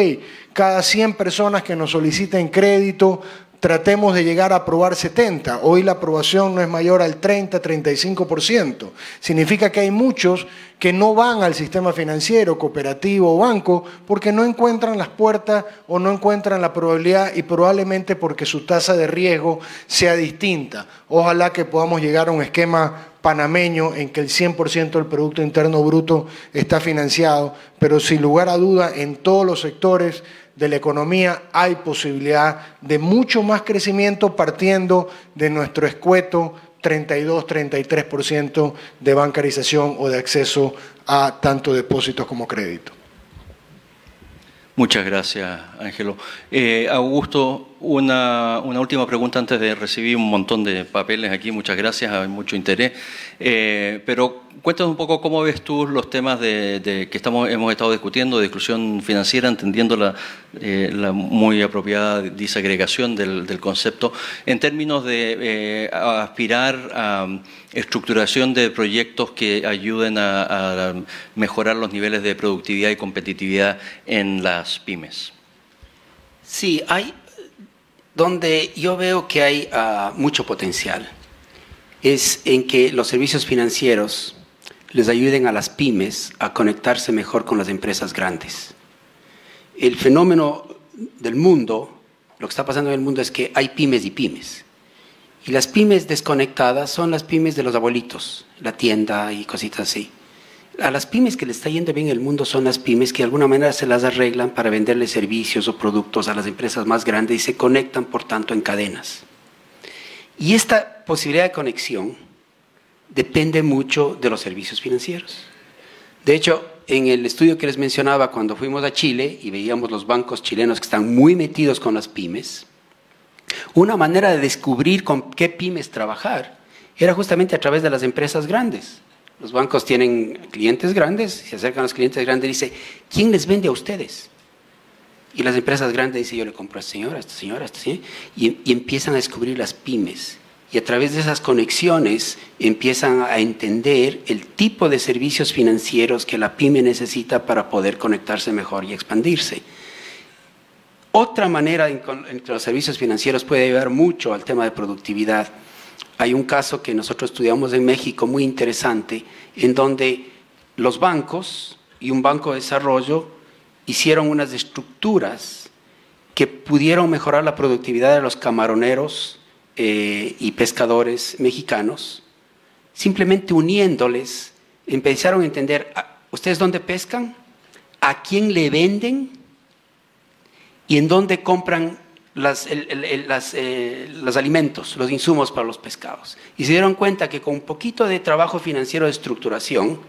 cada 100 personas que nos soliciten crédito, tratemos de llegar a aprobar 70. Hoy la aprobación no es mayor al 30-35%. Significa que hay muchos que no van al sistema financiero, cooperativo o banco porque no encuentran las puertas o no encuentran la probabilidad y probablemente porque su tasa de riesgo sea distinta. Ojalá que podamos llegar a un esquema panameño en que el 100% del Producto Interno Bruto está financiado, pero sin lugar a duda en todos los sectores de la economía hay posibilidad de mucho más crecimiento partiendo de nuestro escueto 32-33% de bancarización o de acceso a tanto depósitos como crédito. Muchas gracias, Ángelo. Augusto, una última pregunta antes de recibir un montón de papeles aquí. Muchas gracias, hay mucho interés. Pero cuéntanos un poco cómo ves tú los temas que hemos estado discutiendo de exclusión financiera, entendiendo la muy apropiada disagregación del concepto, en términos de aspirar a estructuración de proyectos que ayuden a mejorar los niveles de productividad y competitividad en las pymes. Sí, donde yo veo que hay mucho potencial es en que los servicios financieros les ayuden a las pymes a conectarse mejor con las empresas grandes. El fenómeno del mundo, lo que está pasando en el mundo es que hay pymes y pymes. Y las pymes desconectadas son las pymes de los abuelitos, la tienda y cositas así. A las pymes que le está yendo bien el mundo son las pymes que de alguna manera se las arreglan para venderle servicios o productos a las empresas más grandes y se conectan, por tanto, en cadenas. Y esta posibilidad de conexión depende mucho de los servicios financieros. De hecho, en el estudio que les mencionaba cuando fuimos a Chile y veíamos los bancos chilenos que están muy metidos con las pymes, una manera de descubrir con qué pymes trabajar era justamente a través de las empresas grandes. Los bancos tienen clientes grandes, se acercan a los clientes grandes y dicen, ¿quién les vende a ustedes? Y las empresas grandes dicen, yo le compro a esta señora, a esta señora, a esta señora, y empiezan a descubrir las pymes. Y a través de esas conexiones empiezan a entender el tipo de servicios financieros que la pyme necesita para poder conectarse mejor y expandirse. Otra manera en que los servicios financieros puede ayudar mucho al tema de productividad. Hay un caso que nosotros estudiamos en México muy interesante, en donde los bancos y un banco de desarrollo hicieron unas estructuras que pudieron mejorar la productividad de los camaroneros y pescadores mexicanos, simplemente uniéndoles, empezaron a entender, ¿ustedes dónde pescan? ¿A quién le venden? ¿Y en dónde compran los alimentos, los insumos para los pescados? Y se dieron cuenta que con un poquito de trabajo financiero de estructuración,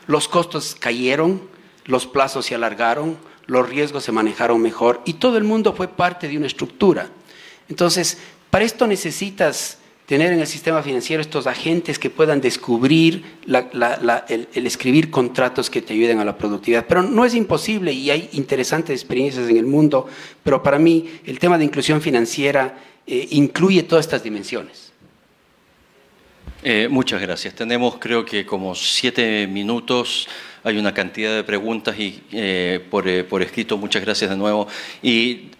los costos cayeron, los plazos se alargaron, los riesgos se manejaron mejor y todo el mundo fue parte de una estructura. Entonces, para esto necesitas tener en el sistema financiero estos agentes que puedan descubrir el escribir contratos que te ayuden a la productividad. Pero no es imposible y hay interesantes experiencias en el mundo, pero para mí el tema de inclusión financiera incluye todas estas dimensiones. Muchas gracias. Tenemos creo que como 7 minutos. Hay una cantidad de preguntas y por escrito. Muchas gracias de nuevo. Y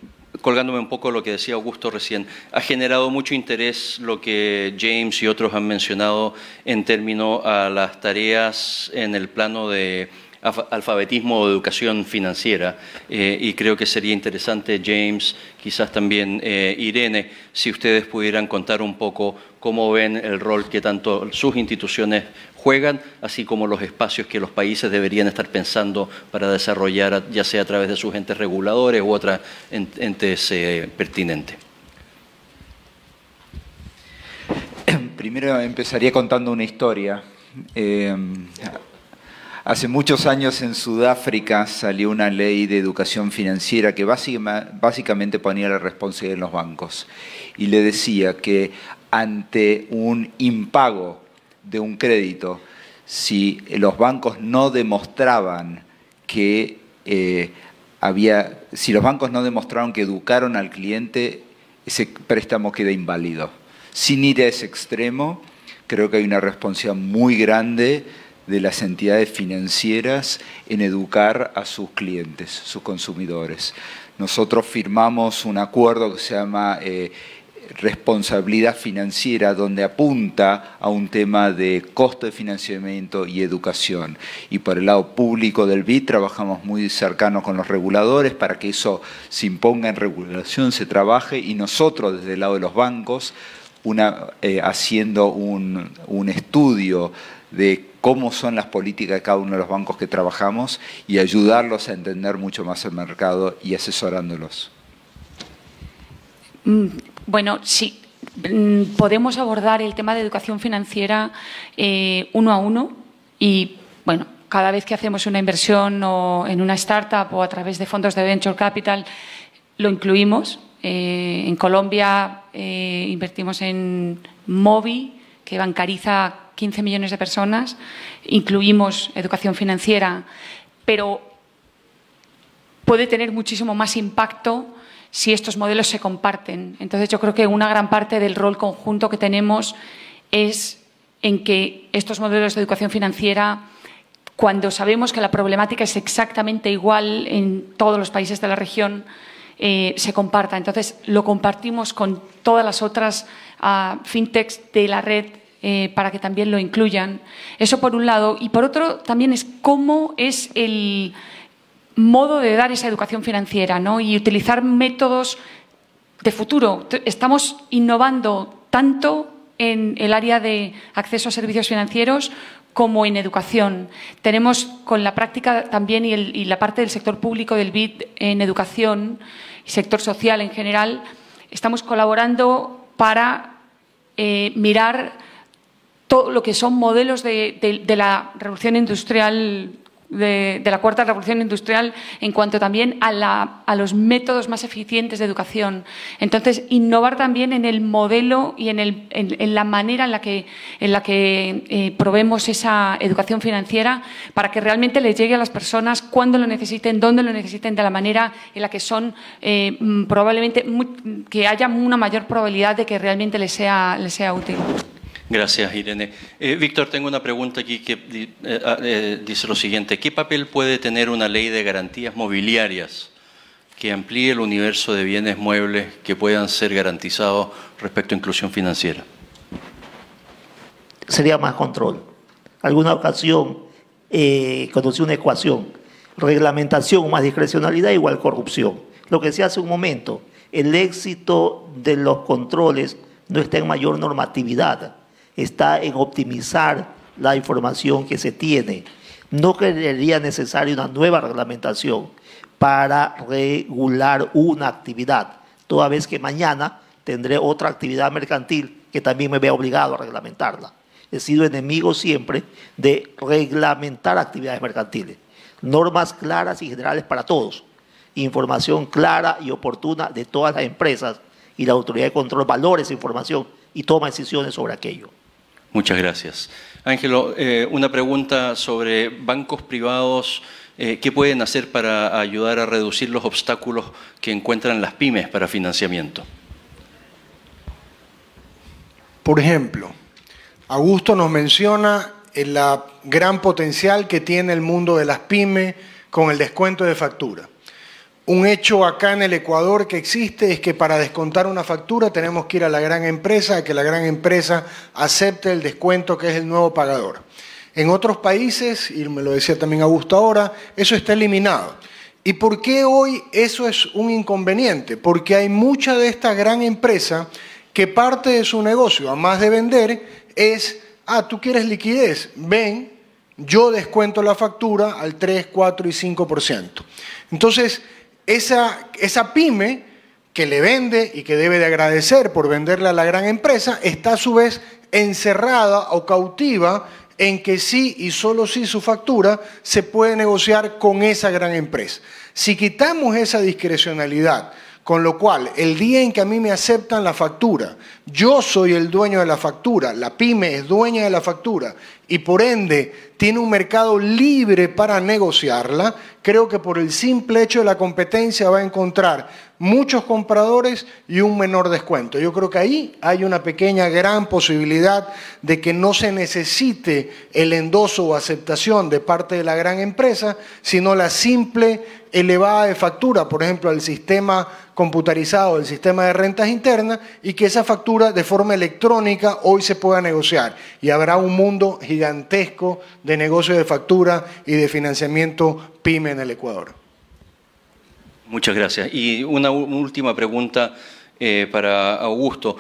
colgándome un poco de lo que decía Augusto recién, ha generado mucho interés lo que James y otros han mencionado en términos a las tareas en el plano de alfabetismo o educación financiera, y creo que sería interesante, James, quizás también Irene, si ustedes pudieran contar un poco cómo ven el rol que tanto sus instituciones juegan, así como los espacios que los países deberían estar pensando para desarrollar, ya sea a través de sus entes reguladores u otras entes pertinentes. Primero empezaría contando una historia. Hace muchos años en Sudáfrica salió una ley de educación financiera que básicamente ponía la responsabilidad en los bancos y le decía que ante un impago de un crédito, si los bancos no demostraban que si los bancos no demostraron que educaron al cliente, ese préstamo queda inválido. Sin ir a ese extremo, creo que hay una responsabilidad muy grande de las entidades financieras en educar a sus clientes, sus consumidores. Nosotros firmamos un acuerdo que se llama responsabilidad financiera, donde apunta a un tema de costo de financiamiento y educación. Y por el lado público del BID trabajamos muy cercano con los reguladores para que eso se imponga en regulación, se trabaje, y nosotros desde el lado de los bancos haciendo un estudio de cómo son las políticas de cada uno de los bancos que trabajamos y ayudarlos a entender mucho más el mercado y asesorándolos. Bueno, sí, podemos abordar el tema de educación financiera uno a uno y, bueno, cada vez que hacemos una inversión o en una startup o a través de fondos de venture capital, lo incluimos. En Colombia invertimos en Movi, que bancariza 15 millones de personas, incluimos educación financiera, pero puede tener muchísimo más impacto si estos modelos se comparten. Entonces, yo creo que una gran parte del rol conjunto que tenemos es en que estos modelos de educación financiera, cuando sabemos que la problemática es exactamente igual en todos los países de la región, se comparta. Entonces, lo compartimos con todas las otras fintechs de la red para que también lo incluyan. Eso por un lado. Y por otro, también es cómo es el modo de dar esa educación financiera, ¿no? Y utilizar métodos de futuro. Estamos innovando tanto en el área de acceso a servicios financieros como en educación. Tenemos con la práctica también y la parte del sector público del BID en educación y sector social en general, estamos colaborando para mirar todo lo que son modelos de la revolución industrial de la cuarta revolución industrial en cuanto también a los métodos más eficientes de educación. Entonces, innovar también en el modelo y en la manera en la que proveemos esa educación financiera para que realmente les llegue a las personas cuando lo necesiten, dónde lo necesiten, de la manera en la que son probablemente que haya una mayor probabilidad de que realmente les sea útil. Gracias, Irene. Víctor, tengo una pregunta aquí que dice lo siguiente. ¿Qué papel puede tener una ley de garantías mobiliarias que amplíe el universo de bienes muebles que puedan ser garantizados respecto a inclusión financiera? Sería más control. Alguna ocasión conocí una ecuación. Reglamentación más discrecionalidad igual corrupción. Lo que decía hace un momento, el éxito de los controles no está en mayor normatividad, está en optimizar la información que se tiene. No sería necesaria una nueva reglamentación para regular una actividad, toda vez que mañana tendré otra actividad mercantil que también me vea obligado a reglamentarla. He sido enemigo siempre de reglamentar actividades mercantiles. Normas claras y generales para todos. Información clara y oportuna de todas las empresas y la autoridad de control valora esa información y toma decisiones sobre aquello. Muchas gracias. Ángelo, una pregunta sobre bancos privados. ¿Qué pueden hacer para ayudar a reducir los obstáculos que encuentran las pymes para financiamiento? Por ejemplo, Augusto nos menciona el gran potencial que tiene el mundo de las pymes con el descuento de factura. Un hecho acá en el Ecuador que existe es que para descontar una factura tenemos que ir a la gran empresa, que la gran empresa acepte el descuento que es el nuevo pagador. En otros países, y me lo decía también Augusto ahora, eso está eliminado. ¿Y por qué hoy eso es un inconveniente? Porque hay mucha de esta gran empresa que parte de su negocio, además de vender, es, tú quieres liquidez, ven, yo descuento la factura al 3, 4 y 5%. Entonces, esa pyme que le vende y que debe de agradecer por venderle a la gran empresa, está a su vez encerrada o cautiva en que sí y solo sí su factura se puede negociar con esa gran empresa. Si quitamos esa discrecionalidad, con lo cual el día en que a mí me aceptan la factura, yo soy el dueño de la factura, la pyme es dueña de la factura y por ende tiene un mercado libre para negociarla, creo que por el simple hecho de la competencia va a encontrar muchos compradores y un menor descuento. Yo creo que ahí hay una pequeña, gran posibilidad de que no se necesite el endoso o aceptación de parte de la gran empresa, sino la simple elevada de factura, por ejemplo, al sistema computarizado, el sistema de rentas internas, y que esa factura de forma electrónica hoy se pueda negociar. Y habrá un mundo gigantesco de negocio de factura y de financiamiento PYME en el Ecuador. Muchas gracias. Y una última pregunta para Augusto.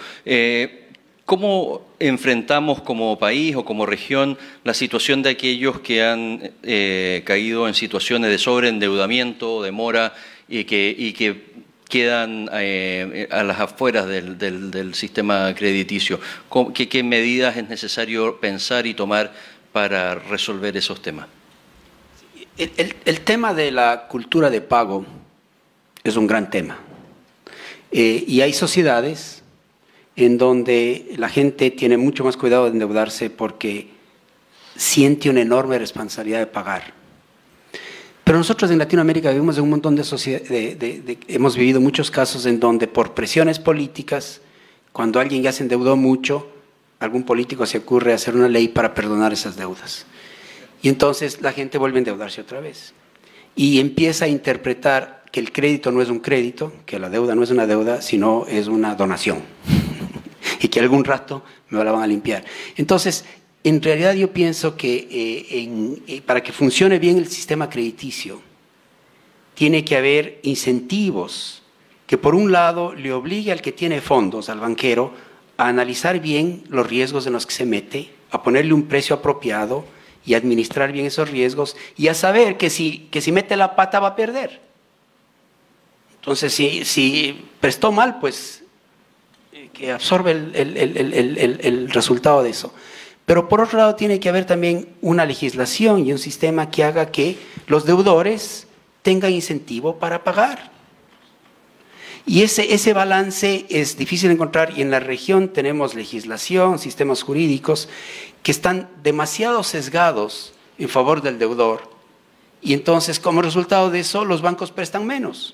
¿Cómo enfrentamos como país o como región la situación de aquellos que han caído en situaciones de sobreendeudamiento, demora y que quedan a las afueras del sistema crediticio? ¿Qué medidas es necesario pensar y tomar para resolver esos temas? El tema de la cultura de pago es un gran tema. Y hay sociedades en donde la gente tiene mucho más cuidado de endeudarse porque siente una enorme responsabilidad de pagar. Pero nosotros en Latinoamérica vivimos en un montón de sociedades, hemos vivido muchos casos en donde por presiones políticas, cuando alguien ya se endeudó mucho, algún político se ocurre hacer una ley para perdonar esas deudas. Y entonces la gente vuelve a endeudarse otra vez. Y empieza a interpretar que el crédito no es un crédito, que la deuda no es una deuda, sino es una donación. Y que algún rato me la van a limpiar. Entonces, en realidad yo pienso que para que funcione bien el sistema crediticio, tiene que haber incentivos que por un lado le obligue al que tiene fondos, al banquero, a analizar bien los riesgos en los que se mete, a ponerle un precio apropiado y administrar bien esos riesgos y a saber que si mete la pata va a perder. Entonces, si prestó mal, pues que absorbe el resultado de eso. Pero por otro lado tiene que haber también una legislación y un sistema que haga que los deudores tengan incentivo para pagar. Y ese balance es difícil de encontrar, y en la región tenemos legislación, sistemas jurídicos que están demasiado sesgados en favor del deudor, y entonces como resultado de eso los bancos prestan menos,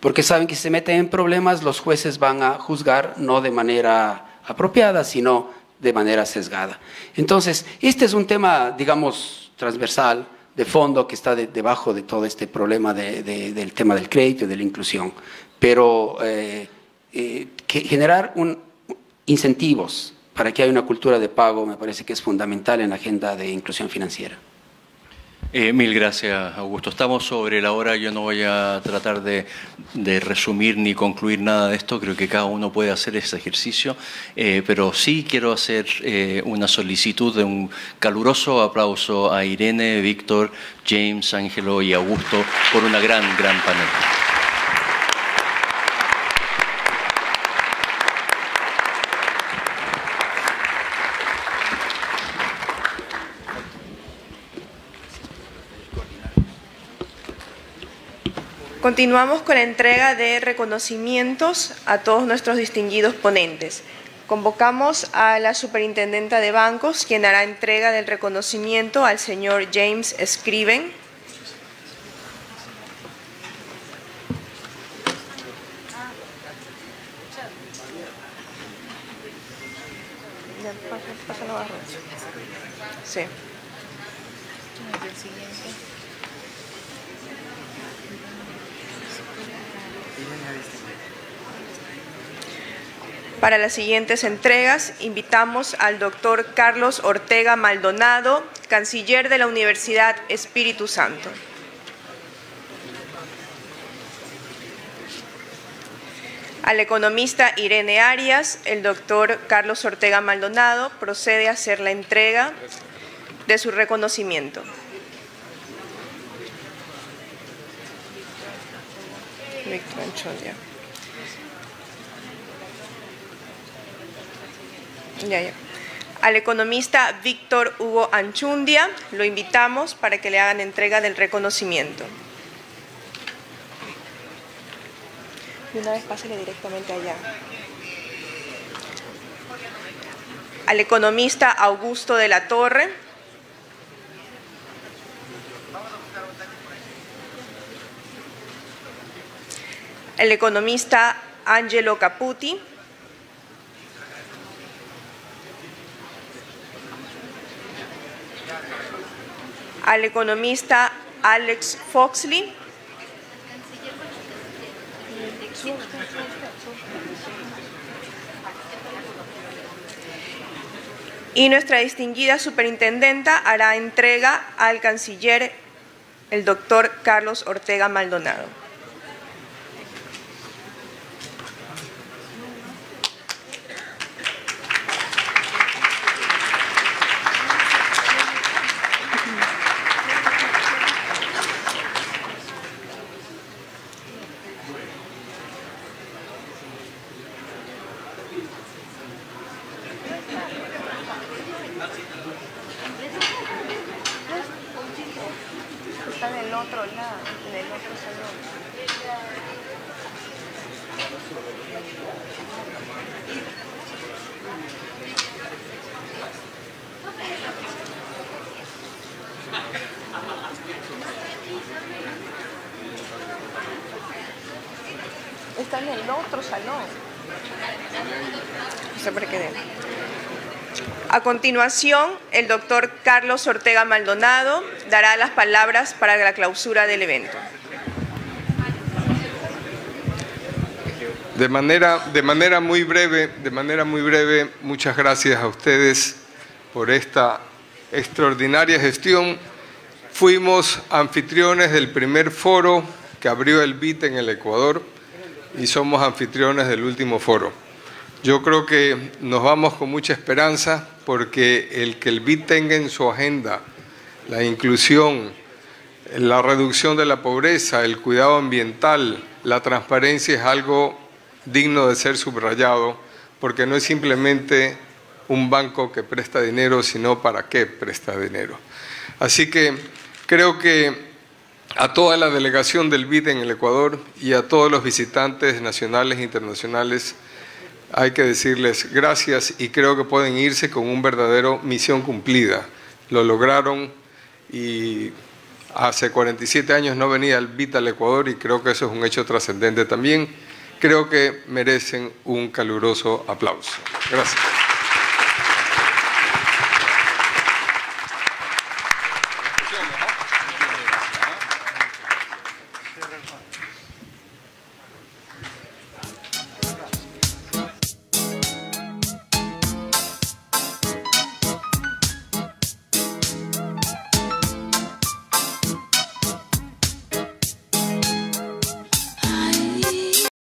porque saben que si se meten en problemas los jueces van a juzgar no de manera apropiada, sino de manera sesgada. Entonces, este es un tema, digamos, transversal, de fondo, que está debajo de todo este problema del tema del crédito y de la inclusión. Pero generar incentivos para que haya una cultura de pago me parece que es fundamental en la agenda de inclusión financiera. Mil gracias, Augusto. Estamos sobre la hora. Yo no voy a tratar de resumir ni concluir nada de esto. Creo que cada uno puede hacer ese ejercicio. Pero sí quiero hacer una solicitud de un caluroso aplauso a Irene, Víctor, James, Ángelo y Augusto por una gran panel. Continuamos con la entrega de reconocimientos a todos nuestros distinguidos ponentes. Convocamos a la superintendenta de bancos, quien hará entrega del reconocimiento al señor James Scriven. Sí. Para las siguientes entregas, invitamos al doctor Carlos Ortega Maldonado, canciller de la Universidad Espíritu Santo. Al economista Irene Arias, el doctor Carlos Ortega Maldonado procede a hacer la entrega de su reconocimiento. Víctor Anchodia. Al economista Víctor Hugo Anchundia lo invitamos para que le hagan entrega del reconocimiento. Y una vez pásele directamente allá. Al economista Augusto de la Torre. El economista Angelo Caputi. Al economista Alex Foxley. Y nuestra distinguida superintendenta hará entrega al canciller, el doctor Carlos Ortega Maldonado. Está del otro lado, del otro salón. Está en el otro salón. No sé por qué. A continuación, el doctor Carlos Ortega Maldonado dará las palabras para la clausura del evento. De manera muy breve, muchas gracias a ustedes por esta extraordinaria gestión. Fuimos anfitriones del primer foro que abrió el BID en el Ecuador y somos anfitriones del último foro. Yo creo que nos vamos con mucha esperanza porque el que el BID tenga en su agenda la inclusión, la reducción de la pobreza, el cuidado ambiental, la transparencia es algo digno de ser subrayado porque no es simplemente un banco que presta dinero, sino para qué presta dinero. Así que creo que a toda la delegación del BID en el Ecuador y a todos los visitantes nacionales e internacionales hay que decirles gracias, y creo que pueden irse con un verdadero misión cumplida. Lo lograron, y hace 47 años no venía el BID al Ecuador, y creo que eso es un hecho trascendente también. Creo que merecen un caluroso aplauso. Gracias.